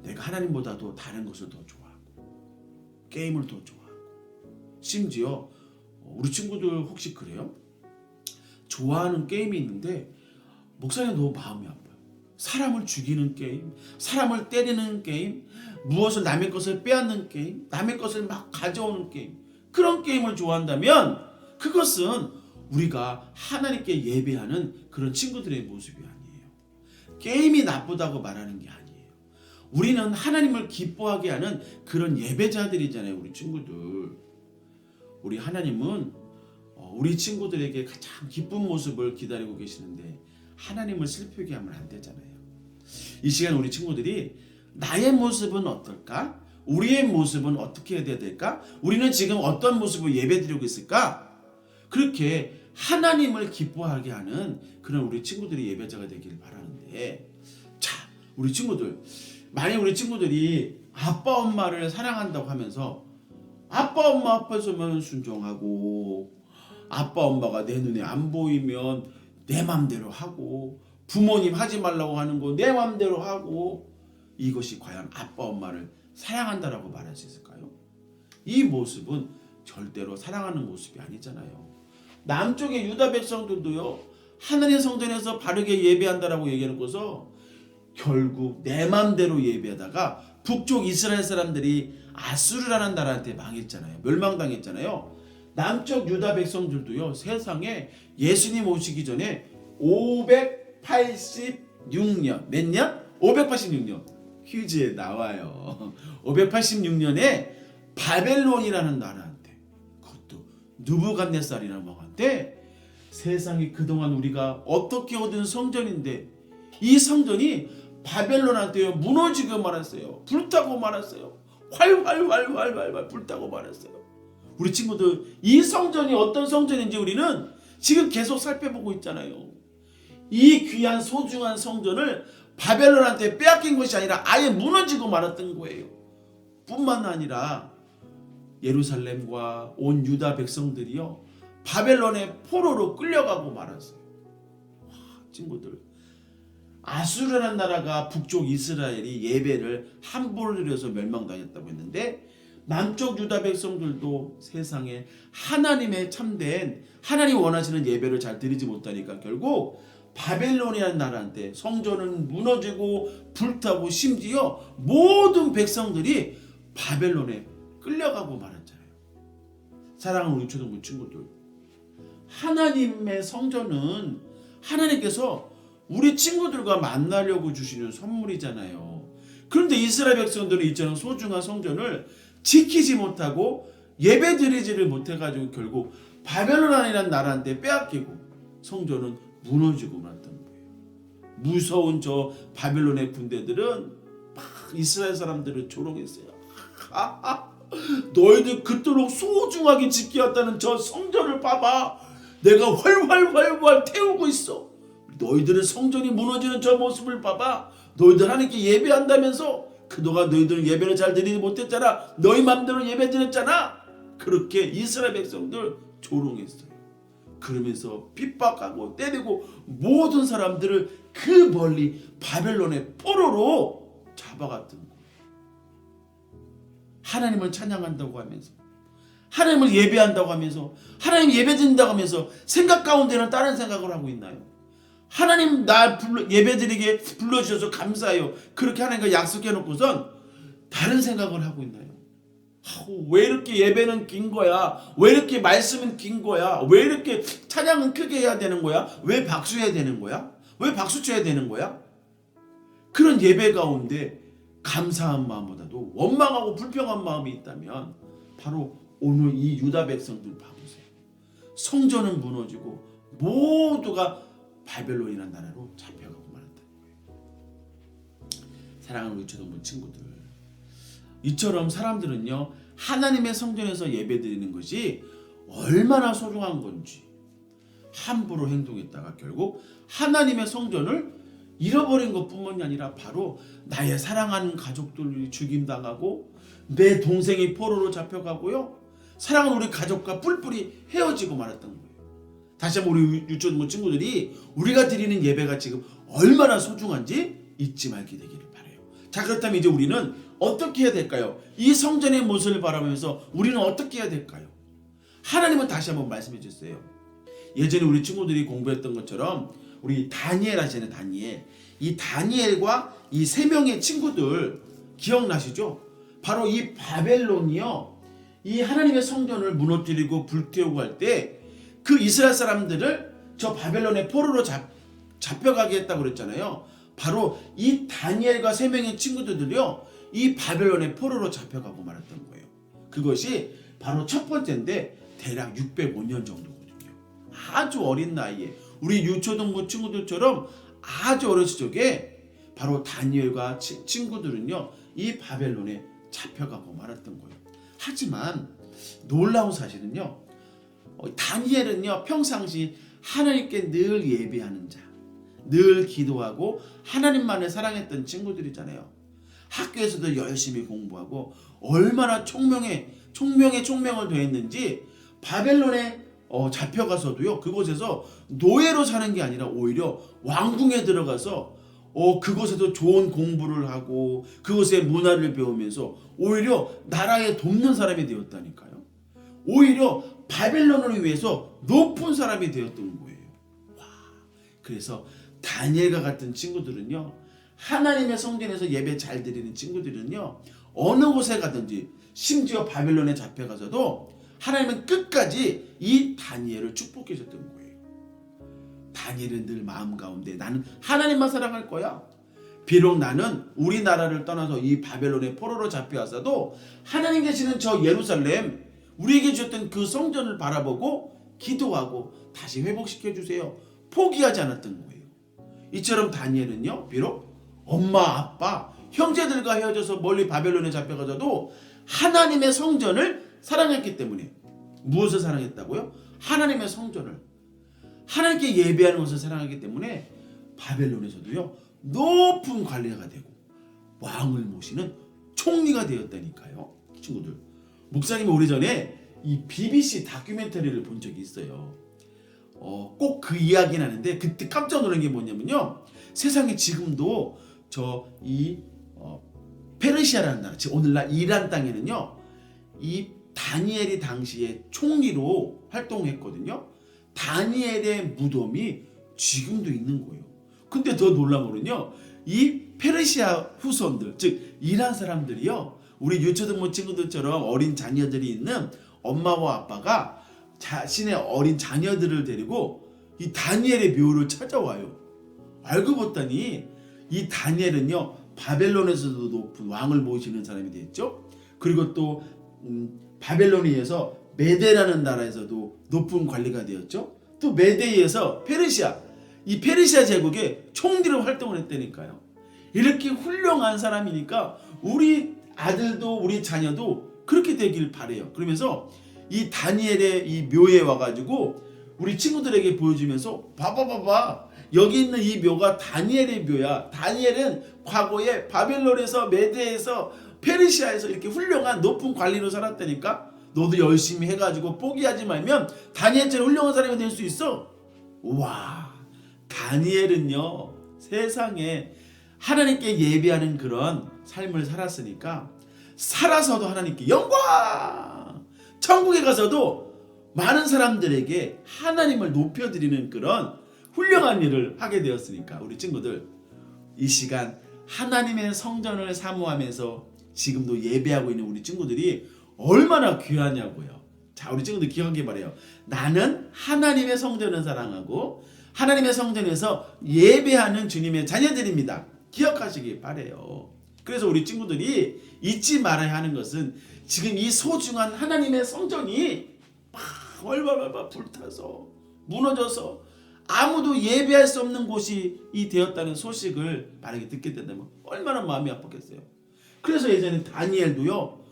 내가 하나님보다도 다른 것을 더 좋아하고 게임을 더 좋아하고 심지어 우리 친구들 혹시 그래요? 좋아하는 게임이 있는데 목사님 너무 마음이 아파요. 사람을 죽이는 게임, 사람을 때리는 게임, 무엇을 남의 것을 빼앗는 게임, 남의 것을 막 가져오는 게임, 그런 게임을 좋아한다면 그것은 우리가 하나님께 예배하는 그런 친구들의 모습이 아니에요. 게임이 나쁘다고 말하는 게 아니에요. 우리는 하나님을 기뻐하게 하는 그런 예배자들이잖아요. 우리 친구들. 우리 하나님은 우리 친구들에게 가장 기쁜 모습을 기다리고 계시는데 하나님을 슬프게 하면 안 되잖아요. 이 시간 우리 친구들이 나의 모습은 어떨까? 우리의 모습은 어떻게 해야 될까? 우리는 지금 어떤 모습을 예배드리고 있을까? 그렇게 하나님을 기뻐하게 하는 그런 우리 친구들이 예배자가 되길 바라는데, 자, 우리 친구들, 만약 우리 친구들이 아빠 엄마를 사랑한다고 하면서 아빠 엄마 앞에서만 순종하고 아빠 엄마가 내 눈에 안 보이면 내 맘대로 하고 부모님 하지 말라고 하는 거 내 맘대로 하고, 이것이 과연 아빠 엄마를 사랑한다라고 말할 수 있을까요? 이 모습은 절대로 사랑하는 모습이 아니잖아요. 남쪽의 유다 백성들도요, 하나님 성전에서 바르게 예배한다라고 얘기해놓고서 결국 내 맘대로 예배하다가 북쪽 이스라엘 사람들이 아수르라는 나라한테 망했잖아요. 멸망당했잖아요. 남쪽 유다 백성들도요, 세상에 예수님 오시기 전에 586년, 몇 년? 586년 퀴즈에 나와요. 586년에 바벨론이라는 나라한테, 그것도 느부갓네살이라는 왕한테, 세상에 그동안 우리가 어떻게 얻은 성전인데 이 성전이 바벨론한테 무너지고 말았어요. 불타고 말았어요. 활활 불타고 말았어요. 우리 친구들, 이 성전이 어떤 성전인지 우리는 지금 계속 살펴보고 있잖아요. 이 귀한 소중한 성전을 바벨론한테 빼앗긴 것이 아니라 아예 무너지고 말았던 거예요. 뿐만 아니라 예루살렘과 온 유다 백성들이요, 바벨론의 포로로 끌려가고 말았어요. 와, 친구들, 아수르라는 나라가 북쪽 이스라엘이 예배를 함부로 드려서 멸망당했다고 했는데, 남쪽 유다 백성들도 세상에 하나님의 참된 하나님 원하시는 예배를 잘 드리지 못하니까 결국 바벨론이라는 나라한테 성전은 무너지고 불타고 심지어 모든 백성들이 바벨론에 끌려가고 말았잖아요. 사랑하는 우리 초등부 친구들, 하나님의 성전은 하나님께서 우리 친구들과 만나려고 주시는 선물이잖아요. 그런데 이스라엘 백성들은 이처럼 소중한 성전을 지키지 못하고 예배드리지를 못해가지고 결국 바벨론이라는 나라한테 빼앗기고 성전은 무너지고 말았던 거예요. 무서운 저 바벨론의 군대들은 막 이스라엘 사람들을 조롱했어요. 너희들 그토록 소중하게 지키었다는 저 성전을 봐봐. 내가 활활활활 태우고 있어. 너희들은 성전이 무너지는 저 모습을 봐봐. 너희들 하나님께 예배한다면서 그동안 너희들은 예배를 잘 드리지 못했잖아. 너희 맘대로 예배 드렸잖아. 그렇게 이스라엘 백성들 조롱했어요. 그러면서 핍박하고 때리고 모든 사람들을 그 멀리 바벨론의 포로로 잡아갔던 거예요. 하나님을 찬양한다고 하면서, 하나님을 예배한다고 하면서, 하나님 예배 드린다고 하면서 생각 가운데는 다른 생각을 하고 있나요? 하나님 나 예배드리게 불러주셔서 감사해요. 그렇게 하나님과 약속해놓고선 다른 생각을 하고 있나요? 왜 이렇게 예배는 긴 거야? 왜 이렇게 말씀은 긴 거야? 왜 이렇게 찬양은 크게 해야 되는 거야? 왜 박수해야 되는 거야? 왜 박수 쳐야 되는 거야? 그런 예배 가운데 감사한 마음보다도 원망하고 불평한 마음이 있다면 바로 오늘 이 유다 백성들 봐보세요. 성전은 무너지고 모두가 바벨론이라는 나라로 잡혀가고 말았다는 거예요. 사랑하는 우리 초등부 친구들, 이처럼 사람들은요 하나님의 성전에서 예배드리는 것이 얼마나 소중한 건지 함부로 행동했다가 결국 하나님의 성전을 잃어버린 것뿐만이 아니라 바로 나의 사랑하는 가족들이 죽임당하고 내 동생이 포로로 잡혀가고요, 사랑하는 우리 가족과 뿔뿔이 헤어지고 말았던 거예요. 다시 한번 우리 유초등부 친구들이 우리가 드리는 예배가 지금 얼마나 소중한지 잊지 말게 되기를 바라요. 자, 그렇다면 이제 우리는 어떻게 해야 될까요? 이 성전의 모습을 바라보면서 우리는 어떻게 해야 될까요? 하나님은 다시 한번 말씀해 주셨어요. 예전에 우리 친구들이 공부했던 것처럼 우리 다니엘 하시는 다니엘, 이 다니엘과 이 세 명의 친구들 기억나시죠? 바로 이 바벨론이요, 이 하나님의 성전을 무너뜨리고 불태우고 할 때 그 이스라엘 사람들을 저 바벨론의 포로로 잡혀가게 했다고 그랬잖아요. 바로 이 다니엘과 세 명의 친구들이요, 이 바벨론의 포로로 잡혀가고 말았던 거예요. 그것이 바로 첫 번째인데 대략 605년 정도거든요. 아주 어린 나이에 우리 유초등부 친구들처럼 아주 어렸을 적에 바로 다니엘과 친구들은요 이 바벨론에 잡혀가고 말았던 거예요. 하지만 놀라운 사실은요, 다니엘은요 평상시 하나님께 늘 예배하는 자, 늘 기도하고 하나님만을 사랑했던 친구들이잖아요. 학교에서도 열심히 공부하고 얼마나 총명을 더했는지 바벨론에 잡혀가서도요 그곳에서 노예로 사는 게 아니라 오히려 왕궁에 들어가서 그곳에도 좋은 공부를 하고 그곳의 문화를 배우면서 오히려 나라에 돕는 사람이 되었다니까요. 오히려 바벨론을 위해서 높은 사람이 되었던 거예요. 와, 그래서 다니엘과 같은 친구들은요, 하나님의 성전에서 예배 잘 드리는 친구들은요, 어느 곳에 가든지 심지어 바벨론에 잡혀가서도 하나님은 끝까지 이 다니엘을 축복해 줬던 거예요. 다니엘은 늘 마음 가운데 나는 하나님만 사랑할 거야. 비록 나는 우리나라를 떠나서 이 바벨론의 포로로 잡혀와서도 하나님 계시는 저 예루살렘, 우리에게 주셨던 그 성전을 바라보고 기도하고 다시 회복시켜 주세요. 포기하지 않았던 거예요. 이처럼 다니엘은요 비록 엄마 아빠 형제들과 헤어져서 멀리 바벨론에 잡혀가서도 하나님의 성전을 사랑했기 때문에, 무엇을 사랑했다고요? 하나님의 성전을, 하나님께 예배하는 것을 사랑하기 때문에 바벨론에서도요 높은 관리가 되고 왕을 모시는 총리가 되었다니까요. 친구들, 목사님이 오래전에 이 BBC 다큐멘터리를 본 적이 있어요. 꼭 그 이야기는 하는데 그때 깜짝 놀란 게 뭐냐면요, 세상에 지금도 페르시아라는 나라, 즉 오늘날 이란 땅에는요 이 다니엘이 당시에 총리로 활동했거든요. 다니엘의 무덤이 지금도 있는 거예요. 근데 더 놀라운 거는요, 이 페르시아 후손들, 즉 이란 사람들이요, 우리 유초등부 친구들처럼 어린 자녀들이 있는 엄마와 아빠가 자신의 어린 자녀들을 데리고 이 다니엘의 묘를 찾아와요. 알고 봤더니 이 다니엘은요 바벨론에서도 높은 왕을 모시는 사람이 됐죠. 그리고 또 바벨론에 의해서 메데라는 나라에서도 높은 관리가 되었죠. 또 메데에 의해서 페르시아, 이 페르시아 제국의 총리로 활동을 했다니까요. 이렇게 훌륭한 사람이니까 우리 아들도 우리 자녀도 그렇게 되길 바래요. 그러면서 이 다니엘의 이 묘에 와가지고 우리 친구들에게 보여주면서 봐봐 여기 있는 이 묘가 다니엘의 묘야. 다니엘은 과거에 바벨론에서 메데에서 페르시아에서 이렇게 훌륭한 높은 관리로 살았다니까 너도 열심히 해가지고 포기하지 말면 다니엘처럼 훌륭한 사람이 될 수 있어. 와, 다니엘은요 세상에 하나님께 예배하는 그런 삶을 살았으니까 살아서도 하나님께 영광, 천국에 가서도 많은 사람들에게 하나님을 높여드리는 그런 훌륭한 일을 하게 되었으니까 우리 친구들 이 시간 하나님의 성전을 사모하면서 지금도 예배하고 있는 우리 친구들이 얼마나 귀하냐고요. 자, 우리 친구들 기억하기 바래요. 나는 하나님의 성전을 사랑하고 하나님의 성전에서 예배하는 주님의 자녀들입니다. 기억하시기 바래요. 그래서 우리 친구들이 잊지 말아야 하는 것은 지금 이 소중한 하나님의 성전이 얼마나 불타서 무너져서 아무도 예배할 수 없는 곳이 되었다는 소식을 만약에 듣게 된다면 얼마나 마음이 아팠겠어요. 그래서 예전에 다니엘도요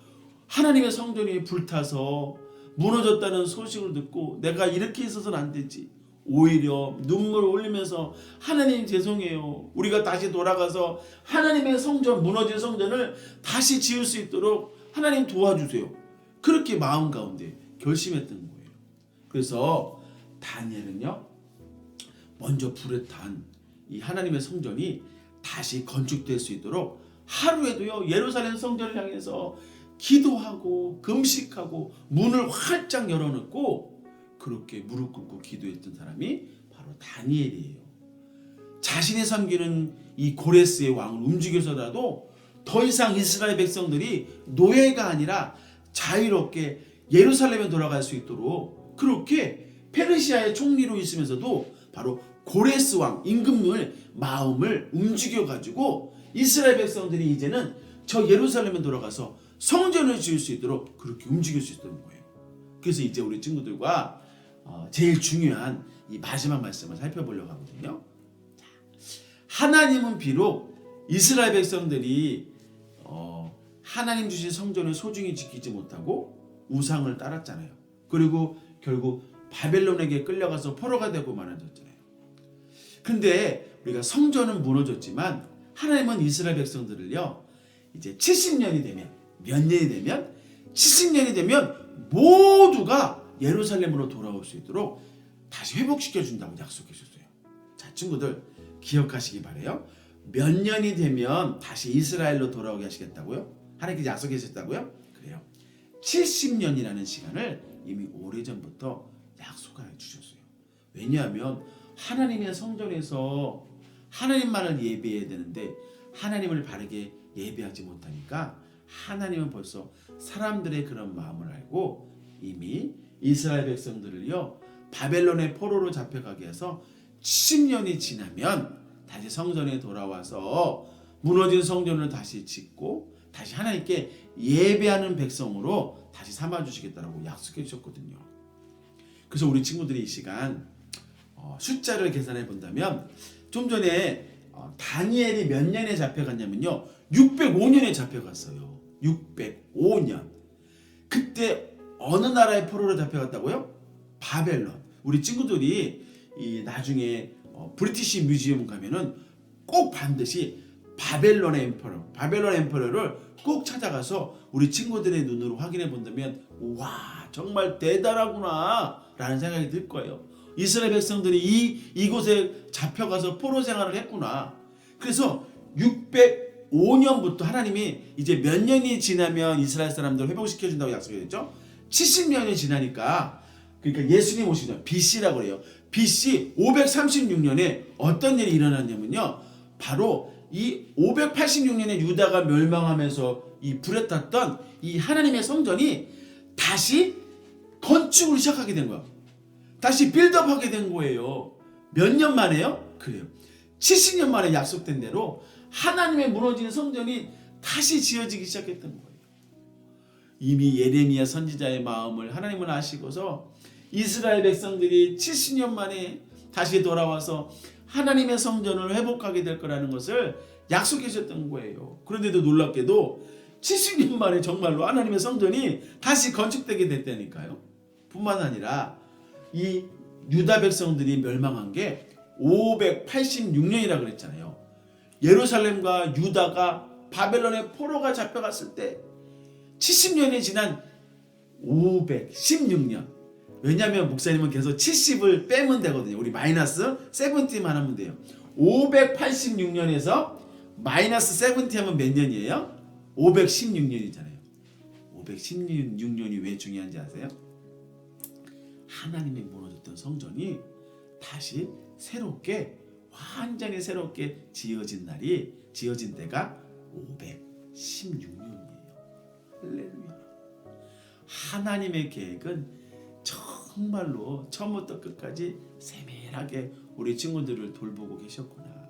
하나님의 성전이 불타서 무너졌다는 소식을 듣고 내가 이렇게 있어서는 안 되지, 오히려 눈물을 흘리면서 하나님 죄송해요, 우리가 다시 돌아가서 하나님의 성전, 무너진 성전을 다시 지을 수 있도록 하나님 도와주세요, 그렇게 마음 가운데 결심했던 거예요. 그래서 다니엘은요 먼저 불에 탄 이 하나님의 성전이 다시 건축될 수 있도록 하루에도요 예루살렘 성전을 향해서 기도하고 금식하고 문을 활짝 열어놓고 그렇게 무릎 꿇고 기도했던 사람이 바로 다니엘이에요. 자신이 섬기는 이 고레스의 왕을 움직여서라도 더 이상 이스라엘 백성들이 노예가 아니라 자유롭게 예루살렘에 돌아갈 수 있도록 그렇게 페르시아의 총리로 있으면서도 바로 고레스 왕 임금을 마음을 움직여가지고 이스라엘 백성들이 이제는 저 예루살렘에 돌아가서 성전을 지을 수 있도록 그렇게 움직일 수 있다는 거예요. 그래서 이제 우리 친구들과 제일 중요한 이 마지막 말씀을 살펴보려고 하거든요. 자, 하나님은 비록 이스라엘 백성들이 하나님 주신 성전을 소중히 지키지 못하고 우상을 따랐잖아요. 그리고 결국 바벨론에게 끌려가서 포로가 되고 말아졌잖아요. 근데 우리가 성전은 무너졌지만 하나님은 이스라엘 백성들을요 이제 70년이 되면, 몇 년이 되면 70년이 되면 모두가 예루살렘으로 돌아올 수 있도록 다시 회복시켜 준다고 약속해 줬어요. 자, 친구들 기억하시기 바래요. 몇 년이 되면 다시 이스라엘로 돌아오게 하시겠다고요? 하나님께서 약속해 주셨다고요? 그래요. 70년이라는 시간을 이미 오래전부터 약속해 주셨어요. 왜냐하면 하나님의 성전에서 하나님만을 예배해야 되는데 하나님을 바르게 예배하지 못하니까 하나님은 벌써 사람들의 그런 마음을 알고 이미 이스라엘 백성들을요 바벨론의 포로로 잡혀가게 해서 70년이 지나면 다시 성전에 돌아와서 무너진 성전을 다시 짓고 다시 하나님께 예배하는 백성으로 다시 삼아주시겠다고 약속해 주셨거든요. 그래서 우리 친구들이 이 시간 숫자를 계산해 본다면 좀 전에 다니엘이 몇 년에 잡혀갔냐면요 605년에 잡혀갔어요. 605년. 그때 어느 나라의 포로로 잡혀갔다고요? 바벨론. 우리 친구들이 나중에 브리티시 뮤지엄 가면은 꼭 반드시 바벨론 엠퍼러를 꼭 찾아가서 우리 친구들의 눈으로 확인해 본다면 와 정말 대단하구나 라는 생각이 들 거예요. 이스라엘 백성들이 이곳에 잡혀가서 포로 생활을 했구나. 그래서 605년부터 하나님이 이제 몇 년이 지나면 이스라엘 사람들을 회복시켜준다고 약속했죠. 70년이 지나니까, 그러니까 예수님 오시기 전 BC라고 그래요. BC 536년에 어떤 일이 일어났냐면요 바로 이 586년에 유다가 멸망하면서 이 불에 탔던 이 하나님의 성전이 다시 건축을 시작하게 된 거야. 다시 빌드업하게 된 거예요. 몇 년 만에요? 그래요. 70년 만에 약속된 대로 하나님의 무너진 성전이 다시 지어지기 시작했던 거예요. 이미 예레미야 선지자의 마음을 하나님은 아시고서 이스라엘 백성들이 70년 만에 다시 돌아와서 하나님의 성전을 회복하게 될 거라는 것을 약속해 주셨던 거예요. 그런데도 놀랍게도 70년 만에 정말로 하나님의 성전이 다시 건축되게 됐다니까요. 뿐만 아니라 이 유다 백성들이 멸망한 게 586년이라 그랬잖아요. 예루살렘과 유다가 바벨론의 포로가 잡혀갔을 때 70년이 지난 516년. 왜냐하면 목사님은 계속 70을 빼면 되거든요. 우리 마이너스 70만 하면 돼요. 586년에서 마이너스 70 하면 몇 년이에요? 516년이잖아요. 516년이 왜 중요한지 아세요? 하나님이 무너졌던 성전이 다시 새롭게 완전히 새롭게 지어진 때가 516년이에요. 할렐루야. 하나님의 계획은 정말로 처음부터 끝까지 세밀하게 우리 친구들을 돌보고 계셨구나.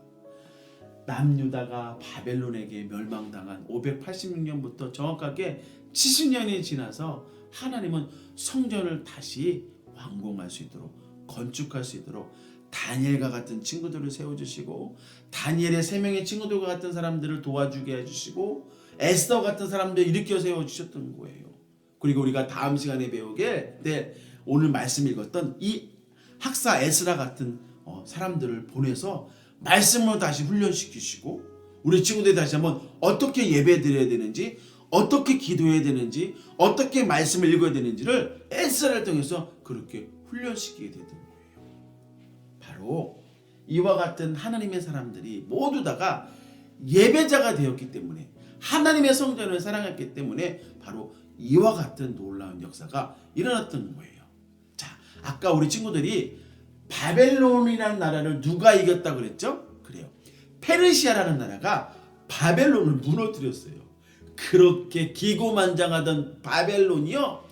남유다가 바벨론에게 멸망당한 586년부터 정확하게 70년이 지나서 하나님은 성전을 다시 완공할 수 있도록, 건축할 수 있도록 다니엘과 같은 친구들을 세워주시고, 다니엘의 3명의 친구들과 같은 사람들을 도와주게 해주시고, 에스더 같은 사람들을 일으켜 세워주셨던 거예요. 그리고 우리가 다음 시간에 배우게 될 오늘 말씀 읽었던 이 학사 에스라 같은 사람들을 보내서 말씀으로 다시 훈련시키시고, 우리 친구들이 다시 한번 어떻게 예배 드려야 되는지, 어떻게 기도해야 되는지, 어떻게 말씀을 읽어야 되는지를 에스라를 통해서 그렇게 훈련시키게 되던 거예요. 바로 이와 같은 하나님의 사람들이 모두 다가 예배자가 되었기 때문에, 하나님의 성전을 사랑했기 때문에 바로 이와 같은 놀라운 역사가 일어났던 거예요. 자, 아까 우리 친구들이 바벨론이라는 나라를 누가 이겼다고 그랬죠? 그래요. 페르시아라는 나라가 바벨론을 무너뜨렸어요. 그렇게 기고만장하던 바벨론이요,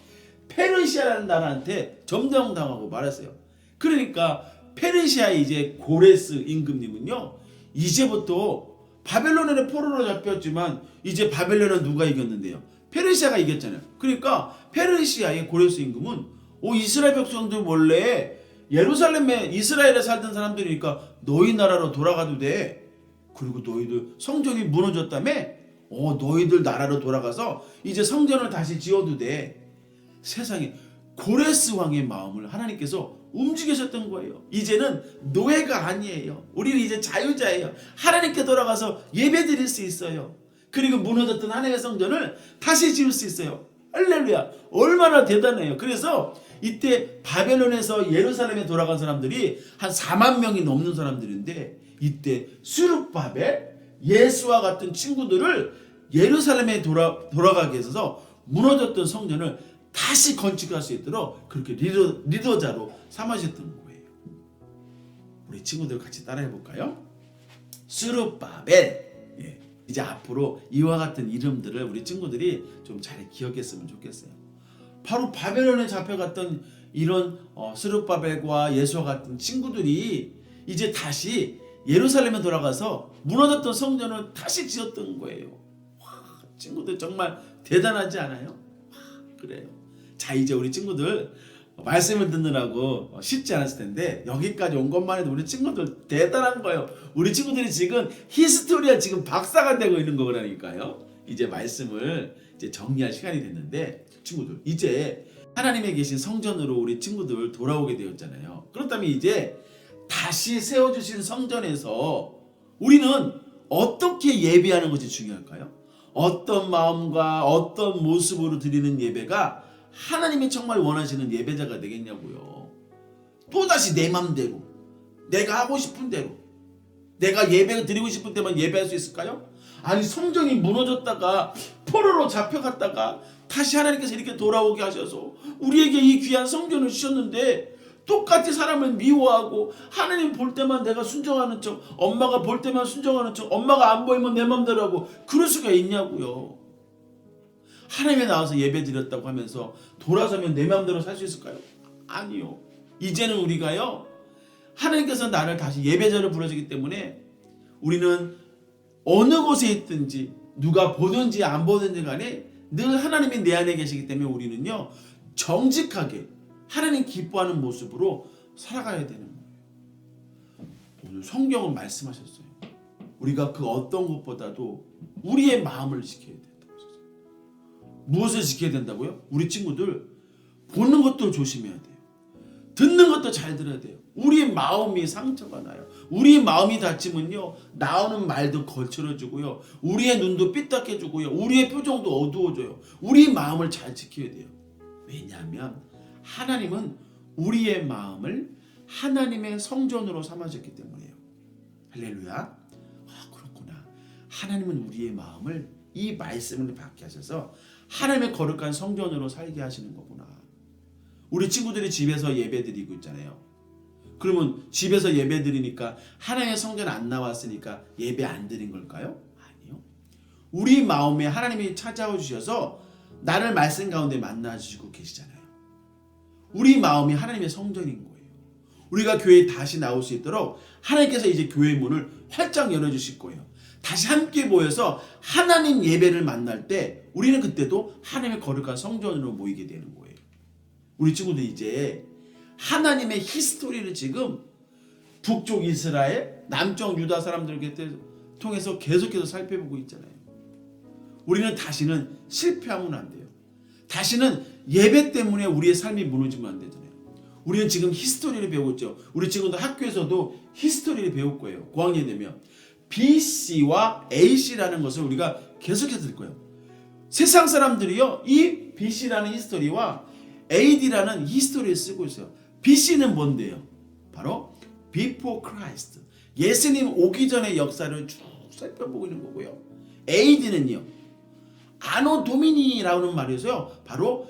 페르시아라는 나라한테 점령당하고 말았어요. 그러니까 페르시아의 이제 고레스 임금님은요, 이제부터 바벨론의 포로로 잡혔지만 이제 바벨론은 누가 이겼는데요? 페르시아가 이겼잖아요. 그러니까 페르시아의 고레스 임금은 이스라엘 백성들 원래 예루살렘에 이스라엘에 살던 사람들이니까 너희 나라로 돌아가도 돼. 그리고 너희들 성전이 무너졌다며? 너희들 나라로 돌아가서 이제 성전을 다시 지어도 돼. 세상에 고레스 왕의 마음을 하나님께서 움직이셨던 거예요. 이제는 노예가 아니에요. 우리는 이제 자유자예요. 하나님께 돌아가서 예배 드릴 수 있어요. 그리고 무너졌던 하나님의 성전을 다시 지을 수 있어요. 할렐루야. 얼마나 대단해요. 그래서 이때 바벨론에서 예루살렘에 돌아간 사람들이 한 4만 명이 넘는 사람들인데, 이때 스룹바벨, 예수와 같은 친구들을 예루살렘에 돌아가게 해서 무너졌던 성전을 다시 건축할 수 있도록 그렇게 리더자로 삼으셨던 거예요. 우리 친구들 같이 따라해 볼까요? 스룹바벨. 이제 앞으로 이와 같은 이름들을 우리 친구들이 좀 잘 기억했으면 좋겠어요. 바로 바벨론에 잡혀갔던 이런 스룹바벨과 예수와 같은 친구들이 이제 다시 예루살렘에 돌아가서 무너졌던 성전을 다시 지었던 거예요. 와, 친구들 정말 대단하지 않아요? 그래요. 자, 이제 우리 친구들 말씀을 듣느라고 쉽지 않았을 텐데 여기까지 온 것만 해도 우리 친구들 대단한 거예요. 우리 친구들이 지금 히스토리아 지금 박사가 되고 있는 거라니까요. 이제 말씀을 이제 정리할 시간이 됐는데, 친구들 이제 하나님의 계신 성전으로 우리 친구들 돌아오게 되었잖아요. 그렇다면 이제 다시 세워주신 성전에서 우리는 어떻게 예배하는 것이 중요할까요? 어떤 마음과 어떤 모습으로 드리는 예배가 하나님이 정말 원하시는 예배자가 되겠냐고요. 또다시 내 맘대로, 내가 하고 싶은 대로, 내가 예배 드리고 싶은 때만 예배할 수 있을까요? 아니, 성전이 무너졌다가 포로로 잡혀갔다가 다시 하나님께서 이렇게 돌아오게 하셔서 우리에게 이 귀한 성전을 주셨는데 똑같이 사람을 미워하고 하나님 볼 때만 내가 순종하는 척, 엄마가 볼 때만 순종하는 척, 엄마가 안 보이면 내 맘대로 하고 그럴 수가 있냐고요. 하나님에 나와서 예배 드렸다고 하면서 돌아서면 내 마음대로 살 수 있을까요? 아니요. 이제는 우리가요, 하나님께서 나를 다시 예배자로 부르시기 때문에 우리는 어느 곳에 있든지 누가 보든지 안 보든지 간에 늘 하나님이 내 안에 계시기 때문에 우리는요 정직하게 하나님 기뻐하는 모습으로 살아가야 되는 거예요. 오늘 성경은 말씀하셨어요. 우리가 그 어떤 것보다도 우리의 마음을 지켜야 된다고 하셨어요. 무엇을 지켜야 된다고요? 우리 친구들 보는 것도 조심해야 돼요. 듣는 것도 잘 들어야 돼요. 우리의 마음이 상처가 나요. 우리의 마음이 다치면요 나오는 말도 거칠어지고요, 우리의 눈도 삐딱해지고요, 우리의 표정도 어두워져요. 우리 마음을 잘 지켜야 돼요. 왜냐하면 하나님은 우리의 마음을 하나님의 성전으로 삼으셨기 때문이에요. 할렐루야. 그렇구나. 하나님은 우리의 마음을 이 말씀을 받게 하셔서 하나님의 거룩한 성전으로 살게 하시는 거구나. 우리 친구들이 집에서 예배 드리고 있잖아요. 그러면 집에서 예배 드리니까 하나님의 성전 안 나왔으니까 예배 안 드린 걸까요? 아니요. 우리 마음에 하나님이 찾아와 주셔서 나를 말씀 가운데 만나 주시고 계시잖아요. 우리 마음이 하나님의 성전인 거예요. 우리가 교회에 다시 나올 수 있도록 하나님께서 이제 교회 문을 활짝 열어주실 거예요. 다시 함께 모여서 하나님 예배를 만날 때 우리는 그때도 하나님의 거룩한 성전으로 모이게 되는 거예요. 우리 친구들 이제 하나님의 히스토리를 지금 북쪽 이스라엘, 남쪽 유다 사람들을 통해서 계속해서 살펴보고 있잖아요. 우리는 다시는 실패하면 안 돼요. 다시는 예배 때문에 우리의 삶이 무너지면 안 되잖아요. 우리는 지금 히스토리를 배우고 있죠. 우리 친구들 학교에서도 히스토리를 배울 거예요. 고학년 되면 BC와 AC라는 것을 우리가 계속해서 들 거예요. 세상 사람들이요 이 BC라는 히스토리와 AD라는 히스토리를 쓰고 있어요. BC는 뭔데요? 바로 Before Christ, 예수님 오기 전의 역사를 쭉 살펴보고 있는 거고요. AD는요 아노 도미니라는 말이어서요 바로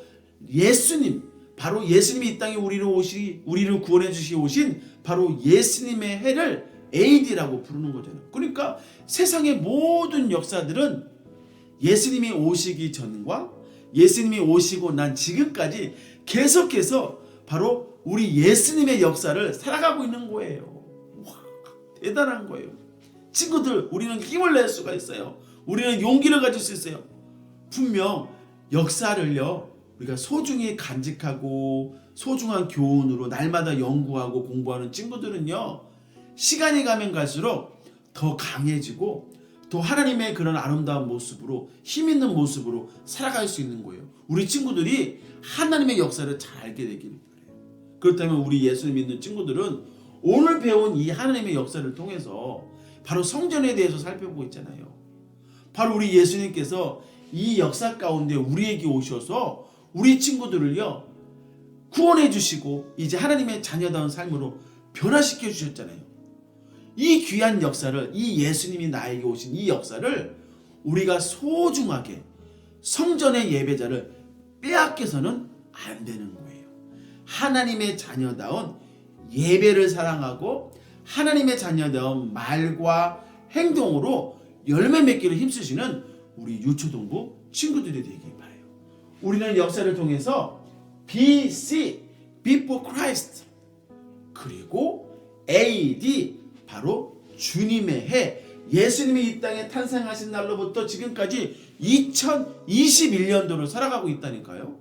예수님, 바로 예수님이 이 땅에 우리를 구원해 주시기 오신 바로 예수님의 해를 AD라고 부르는 거잖아요. 그러니까 세상의 모든 역사들은 예수님이 오시기 전과 예수님이 오시고 난 지금까지 계속해서 바로 우리 예수님의 역사를 살아가고 있는 거예요. 와, 대단한 거예요. 친구들, 우리는 힘을 낼 수가 있어요. 우리는 용기를 가질 수 있어요. 분명 역사를요 우리가 소중히 간직하고 소중한 교훈으로 날마다 연구하고 공부하는 친구들은요 시간이 가면 갈수록 더 강해지고 또 하나님의 그런 아름다운 모습으로 힘 있는 모습으로 살아갈 수 있는 거예요. 우리 친구들이 하나님의 역사를 잘 알게 되기를 바라요. 그렇다면 우리 예수님 믿는 친구들은 오늘 배운 이 하나님의 역사를 통해서 바로 성전에 대해서 살펴보고 있잖아요. 바로 우리 예수님께서 이 역사 가운데 우리에게 오셔서 우리 친구들을요 구원해 주시고 이제 하나님의 자녀다운 삶으로 변화시켜 주셨잖아요. 이 귀한 역사를, 이 예수님이 나에게 오신 이 역사를 우리가 소중하게 성전의 예배자를 빼앗겨서는 안 되는 거예요. 하나님의 자녀다운 예배를 사랑하고 하나님의 자녀다운 말과 행동으로 열매 맺기를 힘쓰시는 우리 유초동부 친구들이 되길 바라요. 우리는 역사를 통해서 BC, Before Christ, 그리고 AD, 바로 주님의 해, 예수님이 이 땅에 탄생하신 날로부터 지금까지 2021년도를 살아가고 있다니까요.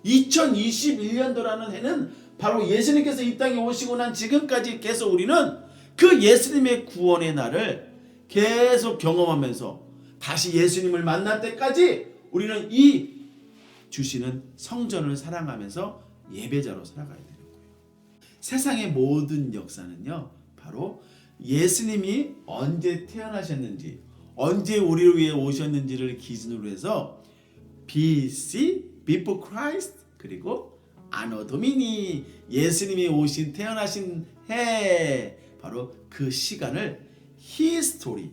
2021년도라는 해는 바로 예수님께서 이 땅에 오시고 난 지금까지 계속 우리는 그 예수님의 구원의 날을 계속 경험하면서 다시 예수님을 만날 때까지 우리는 이 주시는 성전을 사랑하면서 예배자로 살아가야 되는 거예요. 세상의 모든 역사는요 바로 예수님이 언제 태어나셨는지, 언제 우리를 위해 오셨는지를 기준으로 해서 BC, Before Christ, 그리고 아노 도미니, 예수님이 오신 태어나신 해, 바로 그 시간을 히스토리,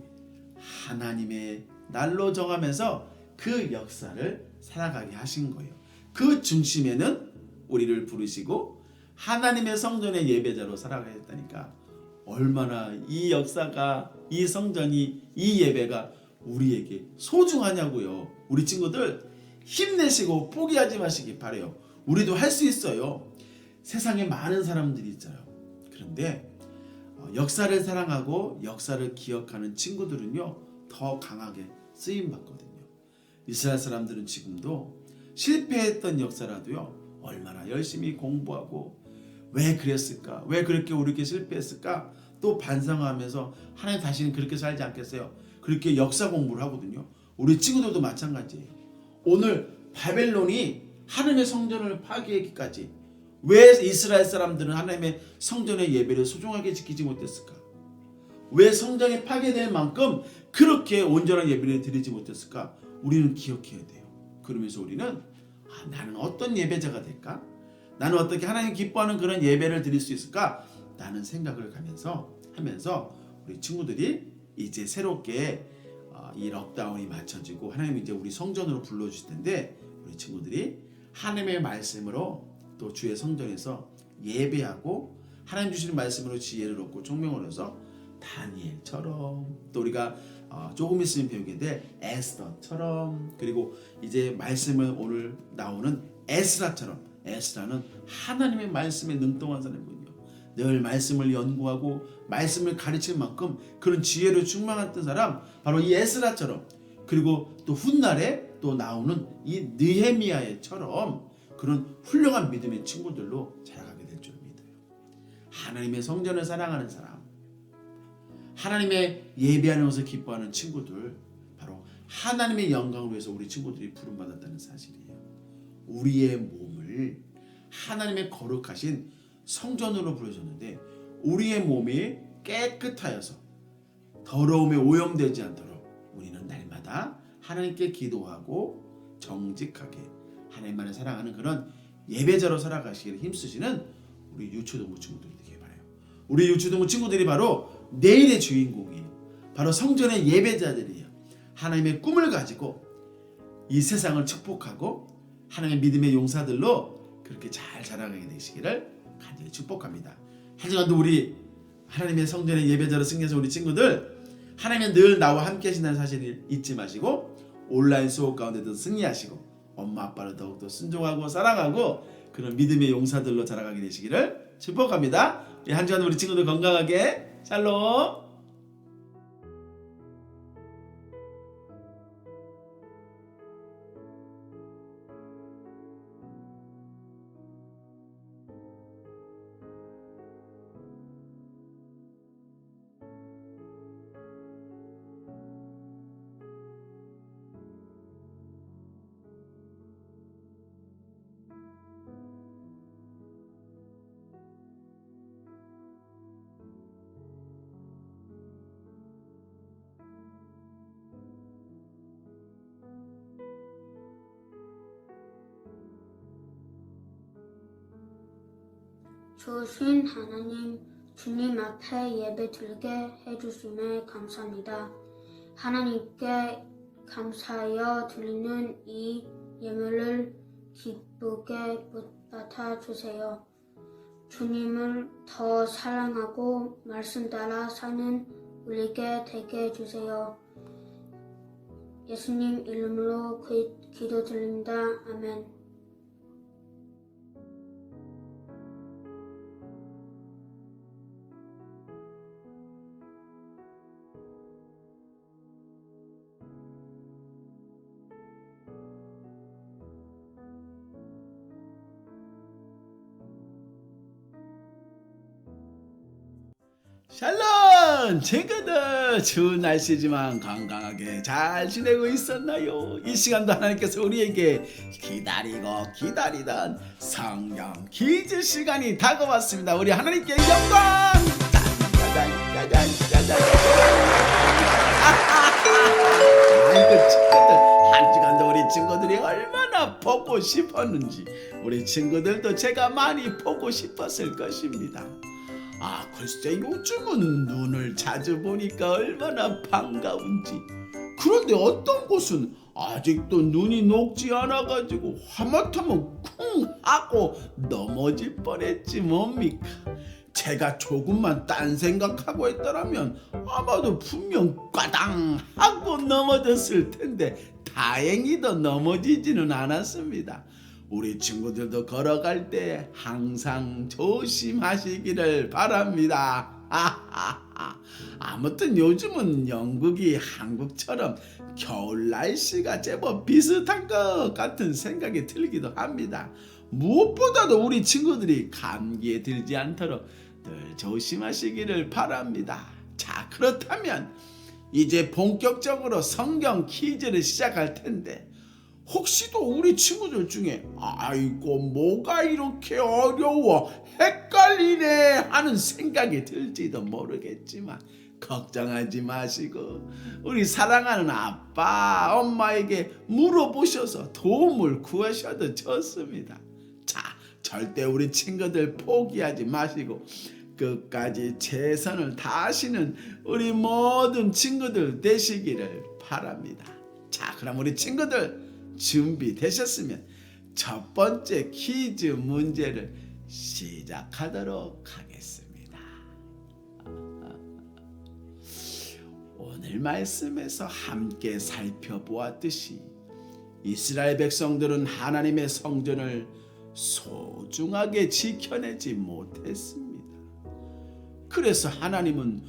하나님의 날로 정하면서 그 역사를 살아가게 하신 거예요. 그 중심에는 우리를 부르시고 하나님의 성전의 예배자로 살아가야 했다니까 얼마나 이 역사가, 이 성전이, 이 예배가 우리에게 소중하냐고요. 우리 친구들 힘내시고 포기하지 마시기 바래요. 우리도 할 수 있어요. 세상에 많은 사람들이 있어요. 그런데 역사를 사랑하고 역사를 기억하는 친구들은요 더 강하게 쓰임 받거든요. 이스라엘 사람들은 지금도 실패했던 역사라도요, 얼마나 열심히 공부하고 왜 그랬을까? 왜 그렇게 우리 실패했을까? 또 반성하면서 하나님 다시는 그렇게 살지 않겠어요? 그렇게 역사 공부를 하거든요. 우리 친구들도 마찬가지예요. 오늘 바벨론이 하나님의 성전을 파괴하기까지 왜 이스라엘 사람들은 하나님의 성전의 예배를 소중하게 지키지 못했을까? 왜 성전이 파괴될 만큼 그렇게 온전한 예배를 드리지 못했을까? 우리는 기억해야 돼요. 그러면서 우리는 나는 어떤 예배자가 될까? 나는 어떻게 하나님 기뻐하는 그런 예배를 드릴 수 있을까? 라는 생각을 하면서 우리 친구들이 이제 새롭게 이 럭다운이 맞춰지고 하나님 이제 우리 성전으로 불러주실 텐데, 우리 친구들이 하나님의 말씀으로 또 주의 성전에서 예배하고 하나님 주시는 말씀으로 지혜를 얻고 총명을 얻어서 다니엘처럼, 또 우리가 조금 있으면 배우게 될 에스더처럼, 그리고 이제 말씀을 오늘 나오는 에스라처럼, 에스라는 하나님의 말씀에 능동한 사람이거든요. 늘 말씀을 연구하고 말씀을 가르칠 만큼 그런 지혜로 충만했던 사람, 바로 이 에스라처럼, 그리고 또 훗날에 또 나오는 이 느헤미야처럼 그런 훌륭한 믿음의 친구들로 자라가게 될 줄 믿어요. 하나님의 성전을 사랑하는 사람, 하나님의 예배하는 것을 기뻐하는 친구들, 바로 하나님의 영광을 위해서 우리 친구들이 부름받았다는 사실이에요. 우리의 몸을 하나님의 거룩하신 성전으로 부르셨는데, 우리의 몸이 깨끗하여서 더러움에 오염되지 않도록 우리는 날마다 하나님께 기도하고 정직하게 하나님만을 사랑하는 그런 예배자로 살아가시기를 힘쓰시는 우리 유초동부 친구들이 되길 바라요. 우리 유초동부 친구들이 바로 내일의 주인공이에요. 바로 성전의 예배자들이에요. 하나님의 꿈을 가지고 이 세상을 축복하고 하나님의 믿음의 용사들로 그렇게 잘 자라가게 되시기를 간절히 축복합니다. 하지만 우리 하나님의 성전의 예배자로 승리해서 우리 친구들, 하나님은 늘 나와 함께 하신다는 사실을 잊지 마시고 온라인 수업 가운데도 승리하시고 엄마 아빠를 더욱더 순종하고 사랑하고 그런 믿음의 용사들로 자라가게 되시기를 축복합니다. 한 주간 우리 친구들 건강하게 샬롬. 주신 하나님, 주님 앞에 예배 드리게 해주심에 감사합니다. 하나님께 감사하여 드리는 이 예물을 기쁘게 받아주세요. 주님을 더 사랑하고 말씀 따라 사는 우리에게 되게 해주세요. 예수님 이름으로 기도드립니다. 아멘. 샬롬! 친구들, 추운 날씨지만 건강하게 잘 지내고 있었나요? 이 시간도 하나님께서 우리에게 기다리고 기다리던 성령 퀴즈 시간이 다가왔습니다. 우리 하나님께 영광! 짠짜잔짜잔짜잔. 아이고 친구들, 한 주간도 우리 친구들이 얼마나 보고 싶었는지 우리 친구들도 제가 많이 보고 싶었을 것입니다. 글쎄 요즘은 눈을 자주 보니까 얼마나 반가운지. 그런데 어떤 곳은 아직도 눈이 녹지 않아가지고 하마터면 쿵 하고 넘어질 뻔했지 뭡니까. 제가 조금만 딴 생각하고 했더라면 아마도 분명 꽈당 하고 넘어졌을 텐데 다행히도 넘어지지는 않았습니다. 우리 친구들도 걸어갈 때 항상 조심하시기를 바랍니다. 아무튼 요즘은 영국이 한국처럼 겨울 날씨가 제법 비슷한 것 같은 생각이 들기도 합니다. 무엇보다도 우리 친구들이 감기에 들지 않도록 늘 조심하시기를 바랍니다. 자, 그렇다면 이제 본격적으로 성경 퀴즈를 시작할 텐데, 혹시 또 우리 친구들 중에 아이고 뭐가 이렇게 어려워 헷갈리네 하는 생각이 들지도 모르겠지만 걱정하지 마시고 우리 사랑하는 아빠 엄마에게 물어보셔서 도움을 구하셔도 좋습니다. 자, 절대 우리 친구들 포기하지 마시고 끝까지 최선을 다하시는 우리 모든 친구들 되시기를 바랍니다. 자, 그럼 우리 친구들 준비되셨으면 첫 번째 퀴즈 문제를 시작하도록 하겠습니다. 오늘 말씀에서 함께 살펴보았듯이 이스라엘 백성들은 하나님의 성전을 소중하게 지켜내지 못했습니다. 그래서 하나님은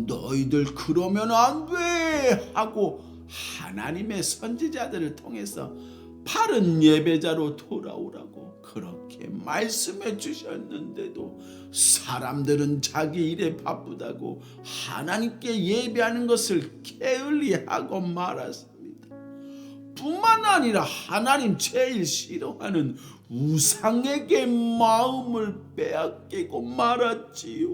너희들 그러면 안 돼 하고 하나님의 선지자들을 통해서 바른 예배자로 돌아오라고 그렇게 말씀해 주셨는데도 사람들은 자기 일에 바쁘다고 하나님께 예배하는 것을 게을리하고 말았습니다. 뿐만 아니라 하나님 제일 싫어하는 우상에게 마음을 빼앗기고 말았지요.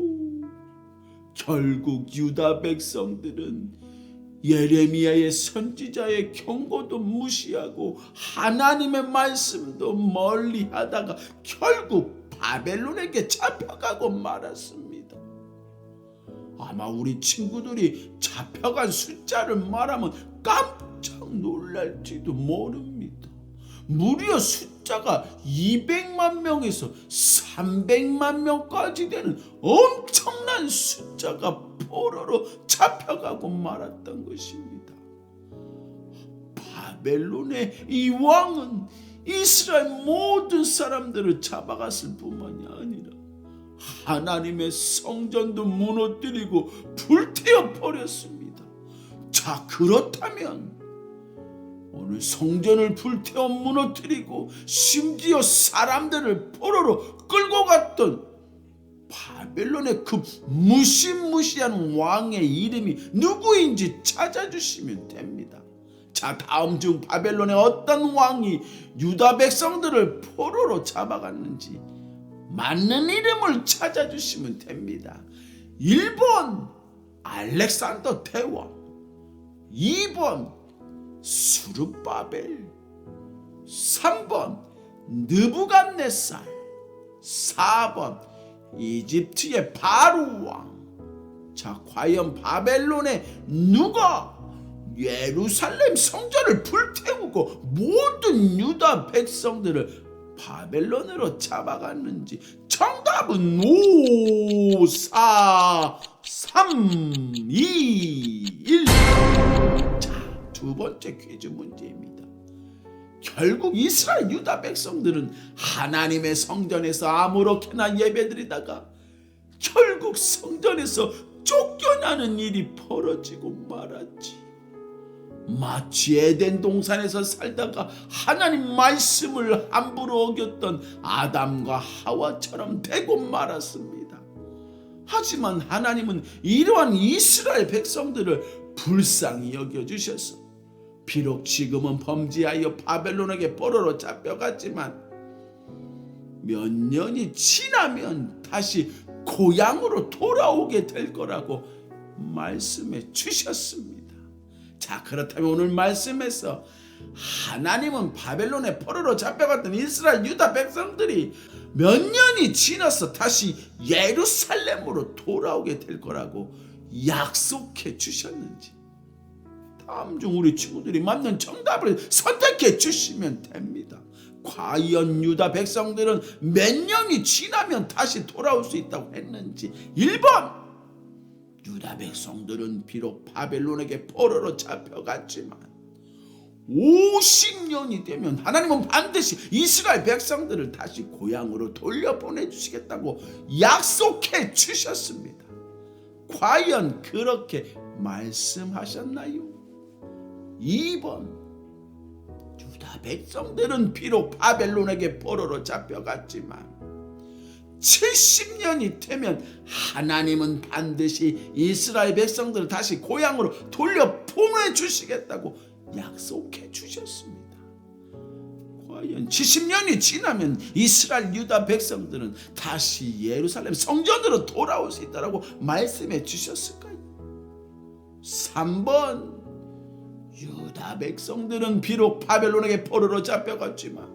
결국 유다 백성들은 예레미야의 선지자의 경고도 무시하고 하나님의 말씀도 멀리하다가 결국 바벨론에게 잡혀가고 말았습니다. 아마 우리 친구들이 잡혀간 숫자를 말하면 깜짝 놀랄지도 모릅니다. 무려 숫자가 200만 명에서 300만 명까지 되는 엄청난 숫자가 포로로 잡혀가고 말았던 것입니다. 바벨론의 이 왕은 이스라엘 모든 사람들을 잡아갔을 뿐만이 아니라 하나님의 성전도 무너뜨리고 불태워 버렸습니다. 자, 그렇다면 오늘 성전을 불태워 무너뜨리고 심지어 사람들을 포로로 끌고 갔던 바벨론의 그 무시무시한 왕의 이름이 누구인지 찾아주시면 됩니다. 자, 다음 중 바벨론의 어떤 왕이 유다 백성들을 포로로 잡아갔는지 맞는 이름을 찾아주시면 됩니다. 1번 알렉산더 대왕, 2번 수르바벨, 3번 느부갓네살, 4번 이집트의 바로 왕. 자, 과연 바벨론의 누가 예루살렘 성전을 불태우고 모든 유다 백성들을 바벨론으로 잡아갔는지 정답은 5, 4, 3, 2, 1. 자, 두 번째 퀴즈 문제입니다. 결국 이스라엘 유다 백성들은 하나님의 성전에서 아무렇게나 예배드리다가 결국 성전에서 쫓겨나는 일이 벌어지고 말았지. 마치 에덴 동산에서 살다가 하나님 말씀을 함부로 어겼던 아담과 하와처럼 되고 말았습니다. 하지만 하나님은 이러한 이스라엘 백성들을 불쌍히 여겨주셔서 비록 지금은 범죄하여 바벨론에게 포로로 잡혀갔지만 몇 년이 지나면 다시 고향으로 돌아오게 될 거라고 말씀해 주셨습니다. 자, 그렇다면 오늘 말씀에서 하나님은 바벨론의 포로로 잡혀갔던 이스라엘 유다 백성들이 몇 년이 지나서 다시 예루살렘으로 돌아오게 될 거라고 약속해 주셨는지 다음 중 우리 친구들이 맞는 정답을 선택해 주시면 됩니다. 과연 유다 백성들은 몇 년이 지나면 다시 돌아올 수 있다고 했는지. 1번 유다 백성들은 비록 바벨론에게 포로로 잡혀갔지만 50년이 되면 하나님은 반드시 이스라엘 백성들을 다시 고향으로 돌려보내주시겠다고 약속해 주셨습니다. 과연 그렇게 말씀하셨나요? 2번, 유다 백성들은 비록 바벨론에게 포로로 잡혀갔지만 70년이 되면 하나님은 반드시 이스라엘 백성들을 다시 고향으로 돌려 보내주시겠다고 약속해 주셨습니다. 과연 70년이 지나면 이스라엘 유다 백성들은 다시 예루살렘 성전으로 돌아올 수 있다고 말씀해 주셨을까요? 3번, 유다 백성들은 비록 바벨론에게 포로로 잡혀갔지만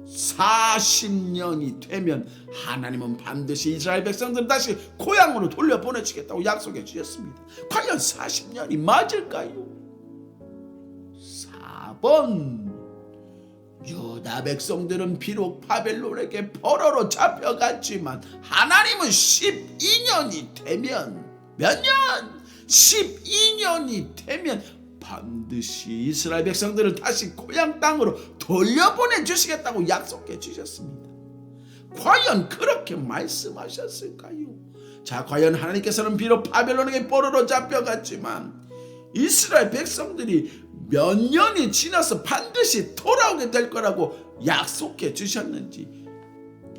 40년이 되면 하나님은 반드시 이스라엘 백성들을 다시 고향으로 돌려보내주겠다고 약속해 주셨습니다. 과연 40년이 맞을까요? 4번, 유다 백성들은 비록 바벨론에게 포로로 잡혀갔지만 하나님은 12년이 되면, 몇 년? 12년이 되면 반드시 이스라엘 백성들을 다시 고향 땅으로 돌려보내 주시겠다고 약속해 주셨습니다. 과연 그렇게 말씀하셨을까요? 자, 과연 하나님께서는 비록 바벨론에게 포로로 잡혀갔지만 이스라엘 백성들이 몇 년이 지나서 반드시 돌아오게 될 거라고 약속해 주셨는지,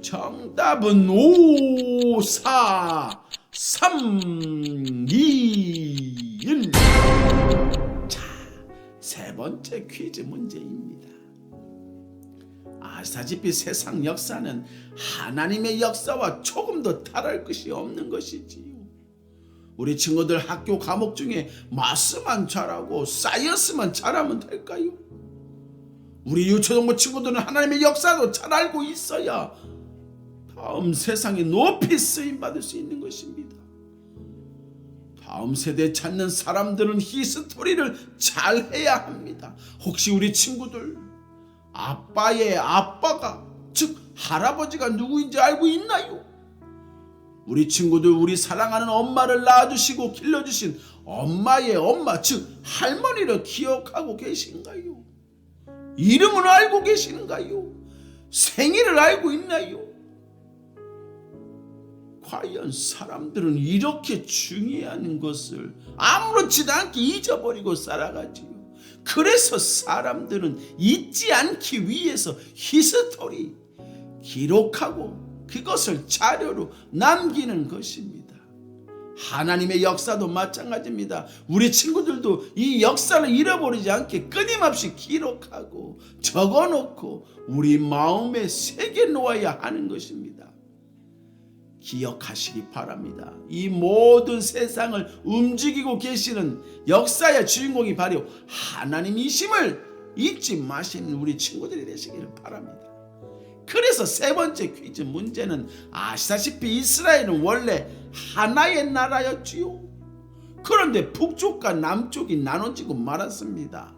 정답은 5, 4, 3, 2, 1. 자, 세 번째 퀴즈 문제입니다. 아시다시피 세상 역사는 하나님의 역사와 조금도 다를 것이 없는 것이지요. 우리 친구들 학교 과목 중에 마스만 잘하고 사이언스만 잘하면 될까요? 우리 유초등부 친구들은 하나님의 역사도 잘 알고 있어야 다음 세상에 높이 쓰임받을 수 있는 것입니다. 다음 세대 찾는 사람들은 히스토리를 잘 해야 합니다. 혹시 우리 친구들 아빠의 아빠가, 즉 할아버지가 누구인지 알고 있나요? 우리 친구들 우리 사랑하는 엄마를 낳아주시고 길러주신 엄마의 엄마, 즉 할머니를 기억하고 계신가요? 이름을 알고 계시는가요? 생일을 알고 있나요? 과연 사람들은 이렇게 중요한 것을 아무렇지도 않게 잊어버리고 살아가지요. 그래서 사람들은 잊지 않기 위해서 히스토리 기록하고 그것을 자료로 남기는 것입니다. 하나님의 역사도 마찬가지입니다. 우리 친구들도 이 역사를 잃어버리지 않게 끊임없이 기록하고 적어놓고 우리 마음에 새겨놓아야 하는 것입니다. 기억하시기 바랍니다. 이 모든 세상을 움직이고 계시는 역사의 주인공이 바로 하나님이심을 잊지 마시는 우리 친구들이 되시기를 바랍니다. 그래서 세 번째 퀴즈 문제는, 아시다시피 이스라엘은 원래 하나의 나라였지요. 그런데 북쪽과 남쪽이 나눠지고 말았습니다.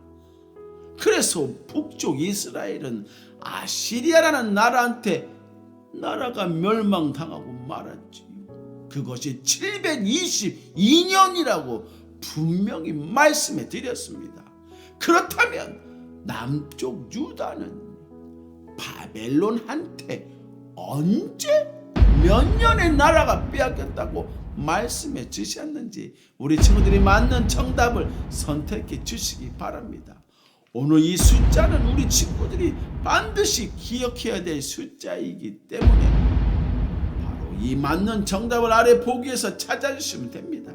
그래서 북쪽 이스라엘은 아시리아라는 나라가 멸망당하고 말았지요. 그것이 722년이라고 분명히 말씀해 드렸습니다. 그렇다면 남쪽 유다는 바벨론한테 언제 몇 년의 나라가 빼앗겼다고 말씀해 주셨는지 우리 친구들이 맞는 정답을 선택해 주시기 바랍니다. 오늘 이 숫자는 우리 친구들이 반드시 기억해야 될 숫자이기 때문에 바로 이 맞는 정답을 아래 보기에서 찾아주시면 됩니다.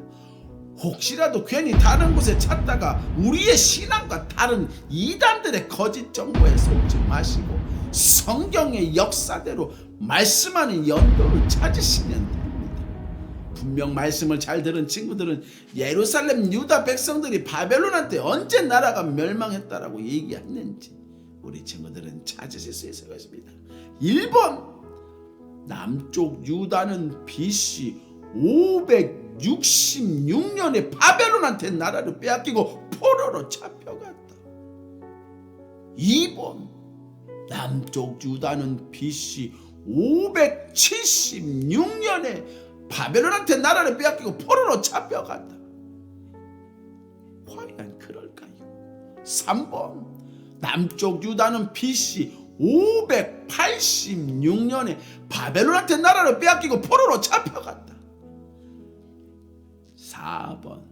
혹시라도 괜히 다른 곳에 찾다가 우리의 신앙과 다른 이단들의 거짓 정보에 속지 마시고 성경의 역사대로 말씀하는 연도를 찾으시면 됩니다. 분명 말씀을 잘 들은 친구들은 예루살렘 유다 백성들이 바벨론한테 언제 나라가 멸망했다라고 얘기했는지 우리 친구들은 찾으실 수 있을 것입니다. 1번, 남쪽 유다는 BC 566년에 바벨론한테 나라를 빼앗기고 포로로 잡혀갔다. 2번, 남쪽 유다는 BC 576년에 바벨론한테 나라를 빼앗기고 포로로 잡혀갔다. 과연 그럴까요? 3번, 남쪽 유다는 BC 586년에 바벨론한테 나라를 빼앗기고 포로로 잡혀갔다. 4번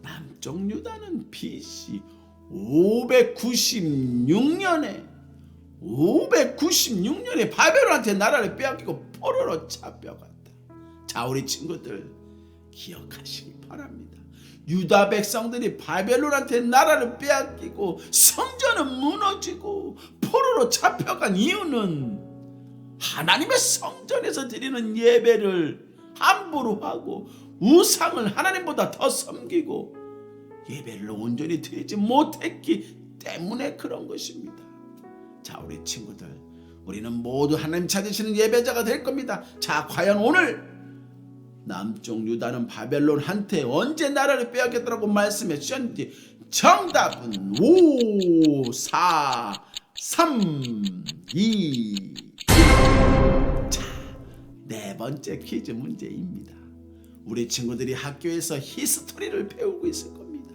남쪽 유다는 BC 596년에 바벨론한테 나라를 빼앗기고 포로로 잡혀갔다. 자, 우리 친구들 기억하시기 바랍니다. 유다 백성들이 바벨론한테 나라를 빼앗기고 성전은 무너지고 포로로 잡혀간 이유는 하나님의 성전에서 드리는 예배를 함부로 하고 우상을 하나님보다 더 섬기고 예배를 온전히 드리지 못했기 때문에 그런 것입니다. 자, 우리 친구들, 우리는 모두 하나님 찾으시는 예배자가 될 겁니다. 자, 과연 오늘 남쪽 유다는 바벨론한테 언제 나라를 빼앗겼다고 말씀해 주셨는지 정답은 5, 4, 3, 2. 자, 네 번째 퀴즈 문제입니다. 우리 친구들이 학교에서 히스토리를 배우고 있을 겁니다.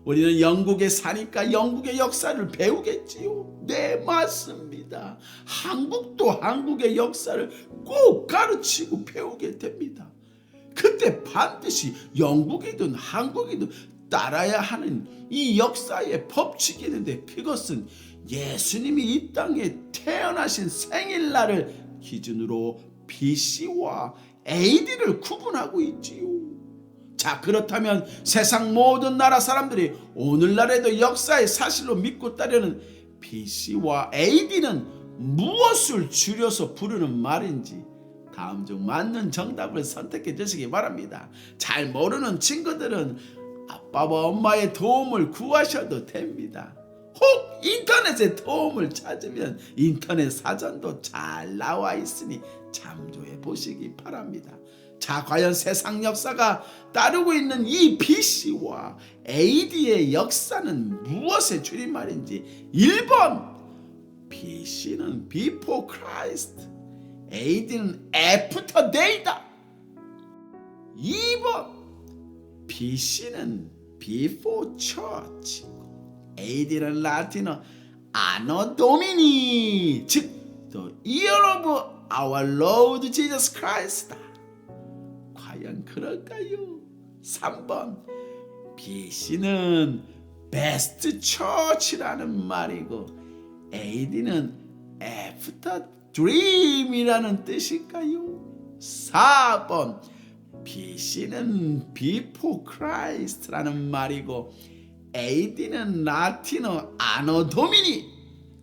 우리는 영국에 사니까 영국의 역사를 배우겠지요. 네, 맞습니다. 한국도 한국의 역사를 꼭 가르치고 배우게 됩니다. 그때 반드시 영국이든 한국이든 따라야 하는 이 역사의 법칙이 있는데 그것은 예수님이 이 땅에 태어나신 생일날을 기준으로 BC와 AD를 구분하고 있지요. 자, 그렇다면 세상 모든 나라 사람들이 오늘날에도 역사의 사실로 믿고 따르는 BC와 AD는 무엇을 줄여서 부르는 말인지 다음 중 맞는 정답을 선택해 주시기 바랍니다. 잘 모르는 친구들은 아빠와 엄마의 도움을 구하셔도 됩니다. 혹 인터넷에 도움을 찾으면 인터넷 사전도 잘 나와 있으니 참조해 보시기 바랍니다. 자, 과연 세상 역사가 따르고 있는 이 BC와 AD의 역사는 무엇의 줄임말인지 1번 BC는 Before Christ, AD는 After Day다. 2번 BC는 Before Church, AD는 라틴어 Anno Domini, 즉 The Year of Our Lord Jesus Christ다. 과연 그럴까요? 3번 BC는 Best Church라는 말이고 AD는 After Dream이라는 뜻일까요? 4번 BC는 Before Christ라는 말이고 AD는 라틴어 Anno Domini,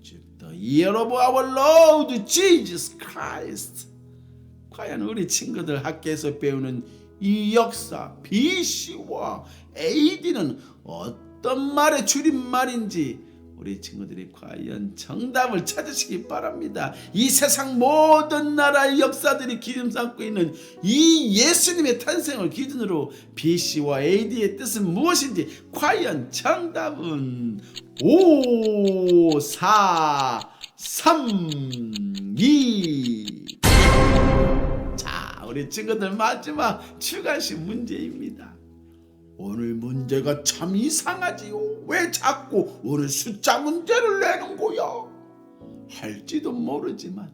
즉 The Year of Our Lord Jesus Christ. 과연 우리 친구들 학교에서 배우는 이 역사 BC와 AD는 어떤 말의 줄임말인지 우리 친구들이 과연 정답을 찾으시기 바랍니다. 이 세상 모든 나라의 역사들이 기름 삼고 있는 이 예수님의 탄생을 기준으로 BC와 AD의 뜻은 무엇인지 과연 정답은 5, 4, 3, 2. 자, 우리 친구들 마지막 추가식 문제입니다. 오늘 문제가 참 이상하지요. 왜 자꾸 오늘 숫자 문제를 내는 거야? 할지도 모르지만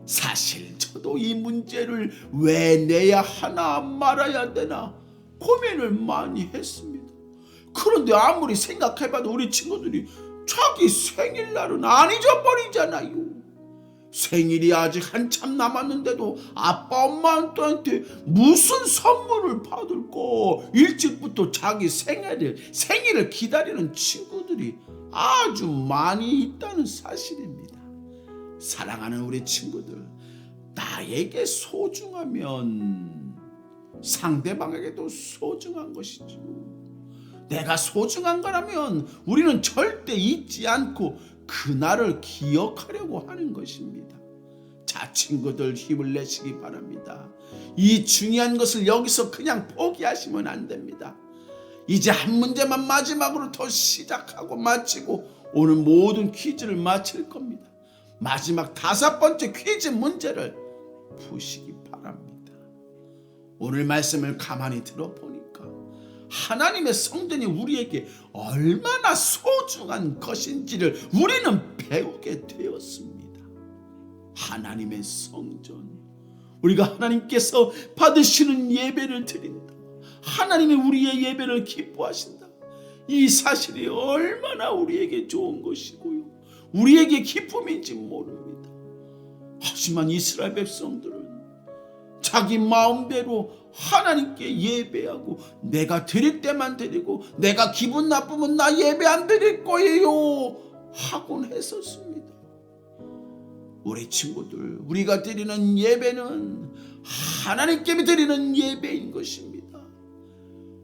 사실 저도 이 문제를 왜 내야 하나 말아야 되나 고민을 많이 했습니다. 그런데 아무리 생각해봐도 우리 친구들이 자기 생일날은 안 잊어버리잖아요. 생일이 아직 한참 남았는데도 아빠 엄마한테 무슨 선물을 받을까 일찍부터 자기 생일을 기다리는 친구들이 아주 많이 있다는 사실입니다. 사랑하는 우리 친구들, 나에게 소중하면 상대방에게도 소중한 것이죠. 내가 소중한 거라면 우리는 절대 잊지 않고 그날을 기억하려고 하는 것입니다. 자, 친구들 힘을 내시기 바랍니다. 이 중요한 것을 여기서 그냥 포기하시면 안 됩니다. 이제 한 문제만 마지막으로 더 시작하고 마치고 오늘 모든 퀴즈를 마칠 겁니다. 마지막 5번째 퀴즈 문제를 푸시기 바랍니다. 오늘 말씀을 가만히 들어보니까 하나님의 성전이 우리에게 얼마나 소중한 것인지를 우리는 배우게 되었습니다. 하나님의 성전, 우리가 하나님께서 받으시는 예배를 드린다. 하나님이 우리의 예배를 기뻐하신다. 이 사실이 얼마나 우리에게 좋은 것이고요, 우리에게 기쁨인지 모릅니다. 하지만 이스라엘 백성들은 자기 마음대로 하나님께 예배하고, 내가 드릴 때만 드리고, 내가 기분 나쁘면 나 예배 안 드릴 거예요 하곤 했었습니다. 우리 친구들, 우리가 드리는 예배는 하나님께 드리는 예배인 것입니다.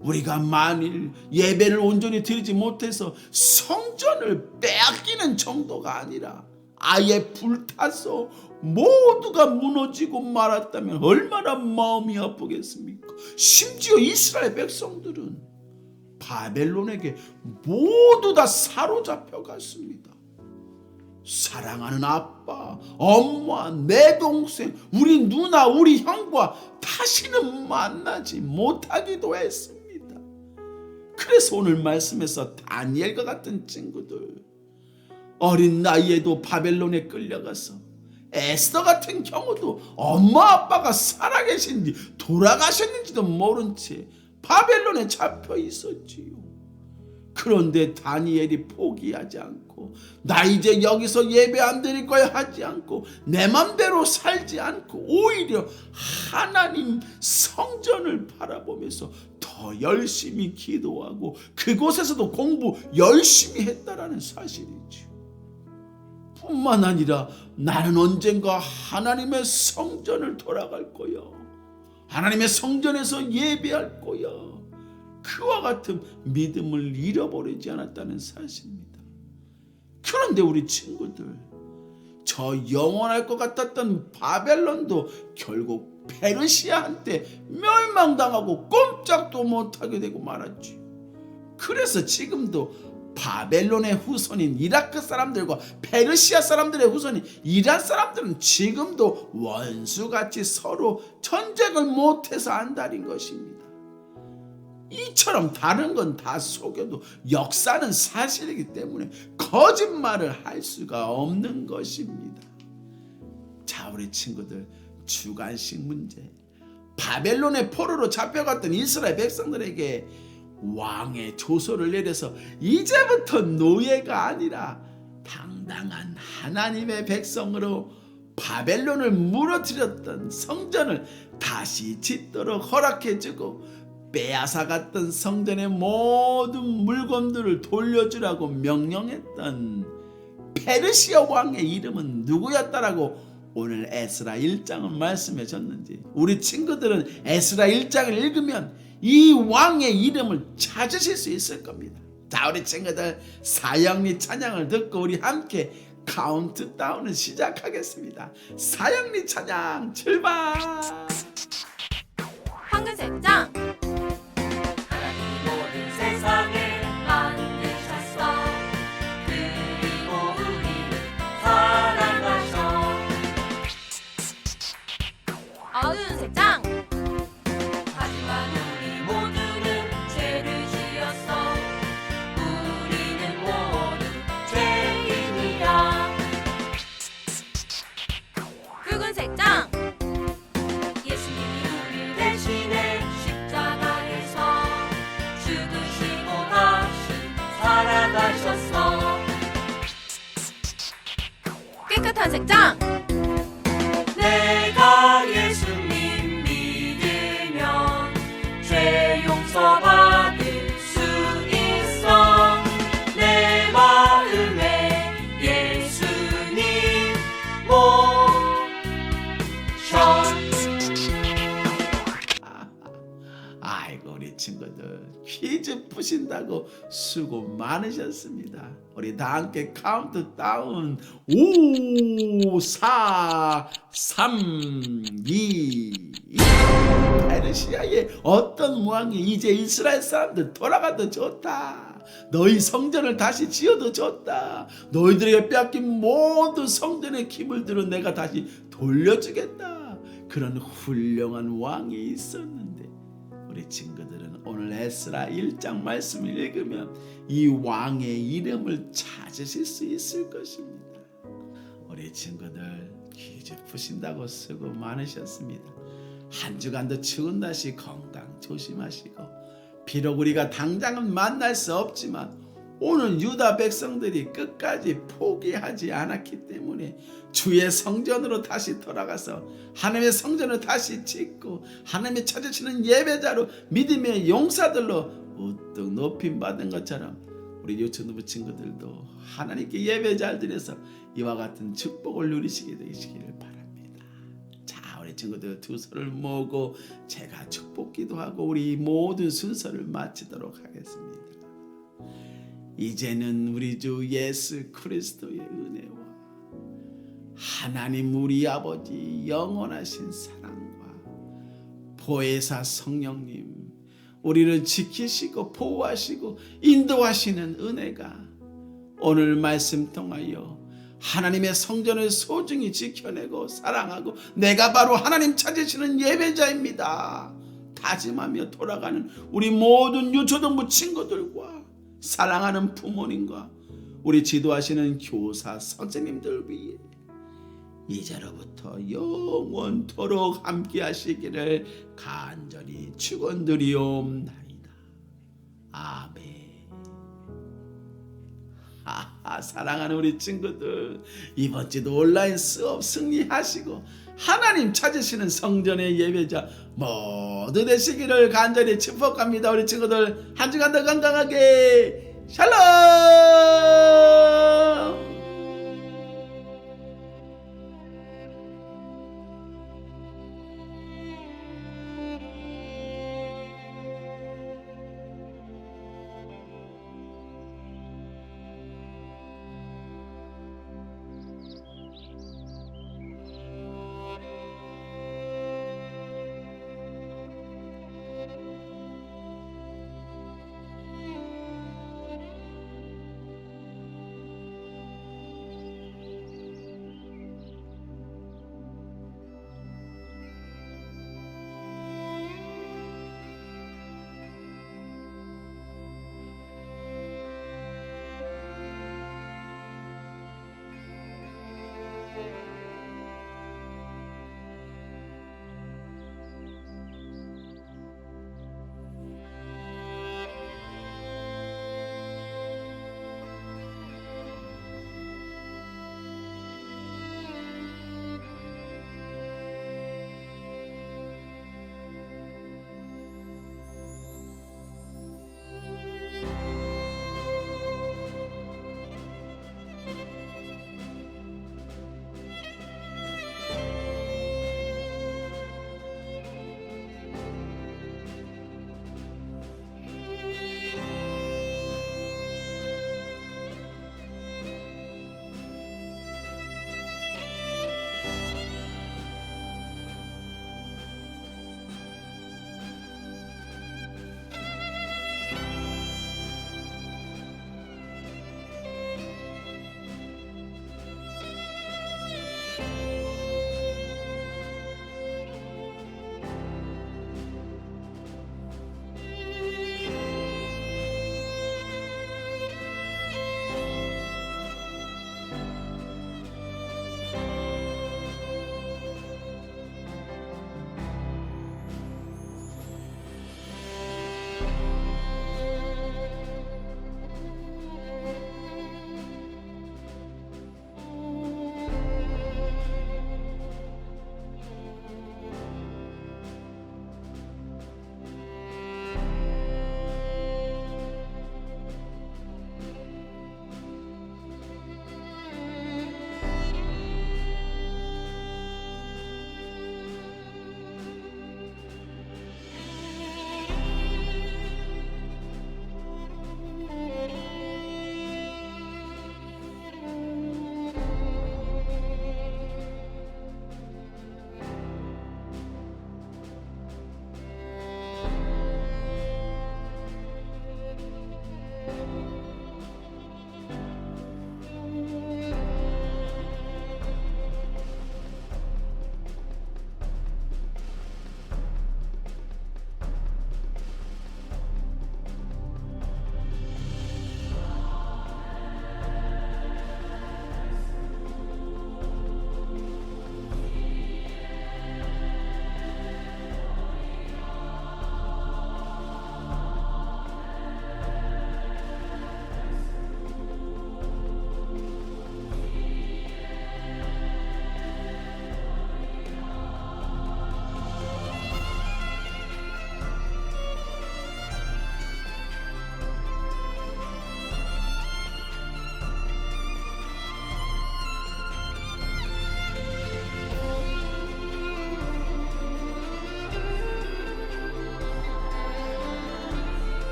우리가 만일 예배를 온전히 드리지 못해서 성전을 빼앗기는 정도가 아니라 아예 불타서 모두가 무너지고 말았다면 얼마나 마음이 아프겠습니까? 심지어 이스라엘 백성들은 바벨론에게 모두 다 사로잡혀 갔습니다. 사랑하는 아빠, 엄마, 내 동생, 우리 누나, 우리 형과 다시는 만나지 못하기도 했습니다. 그래서 오늘 말씀에서 다니엘과 같은 친구들, 어린 나이에도 바벨론에 끌려가서, 에스더 같은 경우도 엄마 아빠가 살아계신지 돌아가셨는지도 모른 채 바벨론에 잡혀 있었지요. 그런데 다니엘이 포기하지 않고, 나 이제 여기서 예배 안 드릴 거야 하지 않고, 내 맘대로 살지 않고 오히려 하나님 성전을 바라보면서 더 열심히 기도하고 그곳에서도 공부 열심히 했다라는 사실이죠. 뿐만 아니라 나는 언젠가 하나님의 성전을 돌아갈 거야, 하나님의 성전에서 예배할 거야, 그와 같은 믿음을 잃어버리지 않았다는 사실입니다. 그런데 우리 친구들, 저 영원할 것 같았던 바벨론도 결국 페르시아한테 멸망당하고 꼼짝도 못하게 되고 말았지. 그래서 지금도 바벨론의 후손인 이라크 사람들과 페르시아 사람들의 후손인 이란 사람들은 지금도 원수같이 서로 전쟁을 못해서 안달인 것입니다. 이처럼 다른 건 다 속여도 역사는 사실이기 때문에 거짓말을 할 수가 없는 것입니다. 자, 우리 친구들, 주관식 문제. 바벨론의 포로로 잡혀갔던 이스라엘 백성들에게 왕의 조서를 내려서 이제부터 노예가 아니라 당당한 하나님의 백성으로 바벨론을 무너뜨렸던 성전을 다시 짓도록 허락해주고, 빼앗아갔던 성전의 모든 물건들을 돌려주라고 명령했던 페르시아 왕의 이름은 누구였다라고 오늘 에스라 1장은 말씀해 줬는지, 우리 친구들은 에스라 1장을 읽으면 이 왕의 이름을 찾으실 수 있을 겁니다. 자, 우리 친구들, 사형리 찬양을 듣고 우리 함께 카운트다운을 시작하겠습니다. 사형리 찬양 출발! 황금 장 하나님 모든 세상을 만드셨어. 그리고 우리를 사랑하셔. 93장 하지만 우리 모두는 죄를 지었어. 우리는 모두 죄인이야. 붉은색 장 예수님이 우리를 대신해 십자가에서 죽으시고 다시 살아나셨어. 깨끗한 색장 내가 예수님 믿으면 죄 용서받을 수 있어. 내 마음에 예수님 모셔. 아이고, 우리 친구들 퀴즈 푸신다고 수고 많으셨습니다. 우리 다 함께 카운트다운 5, 4, 3, 2, 1. 페르시아의 어떤 왕이 이제 이스라엘 사람들 돌아가도 좋다, 너희 성전을 다시 지어도 좋다, 너희들에게 빼앗긴 모든 성전의 기물들은 내가 다시 돌려주겠다, 그런 훌륭한 왕이 있었는데, 우리 친구들은 오늘 에스라 1장 말씀을 읽으면 이 왕의 이름을 찾으실 수 있을 것입니다. 우리 친구들 퀴즈 푸신다고 수고 많으셨습니다. 한 주간도 추운 날씨 건강 조심하시고, 비록 우리가 당장은 만날 수 없지만 오늘 유다 백성들이 끝까지 포기하지 않았기 때문에 주의 성전으로 다시 돌아가서 하나님의 성전을 다시 짓고 하나님의 찾으시는 예배자로 믿음의 용사들로 우뚝 높임받은 것처럼 우리 유튜브 친구들도 하나님께 예배 잘 드려서 이와 같은 축복을 누리시게 되시기를 바랍니다. 자, 우리 친구들 두 손을 모으고 제가 축복 기도하고 우리 모든 순서를 마치도록 하겠습니다. 이제는 우리 주 예수 그리스도의 은혜와 하나님 우리 아버지 영원하신 사랑과 보혜사 성령님 우리를 지키시고 보호하시고 인도하시는 은혜가 오늘 말씀 통하여 하나님의 성전을 소중히 지켜내고 사랑하고 내가 바로 하나님 찾으시는 예배자입니다 다짐하며 돌아가는 우리 모든 유초등부 친구들과 사랑하는 부모님과 우리 지도하시는 교사 선생님들 위해 이제로부터 영원토록 함께 하시기를 간절히 축원드리옵나이다. 아멘. 사랑하는 우리 친구들, 이번 주도 온라인 수업 승리하시고 하나님 찾으시는 성전의 예배자 모두 되시기를 간절히 축복합니다. 우리 친구들 한 주간 더 건강하게 샬롬.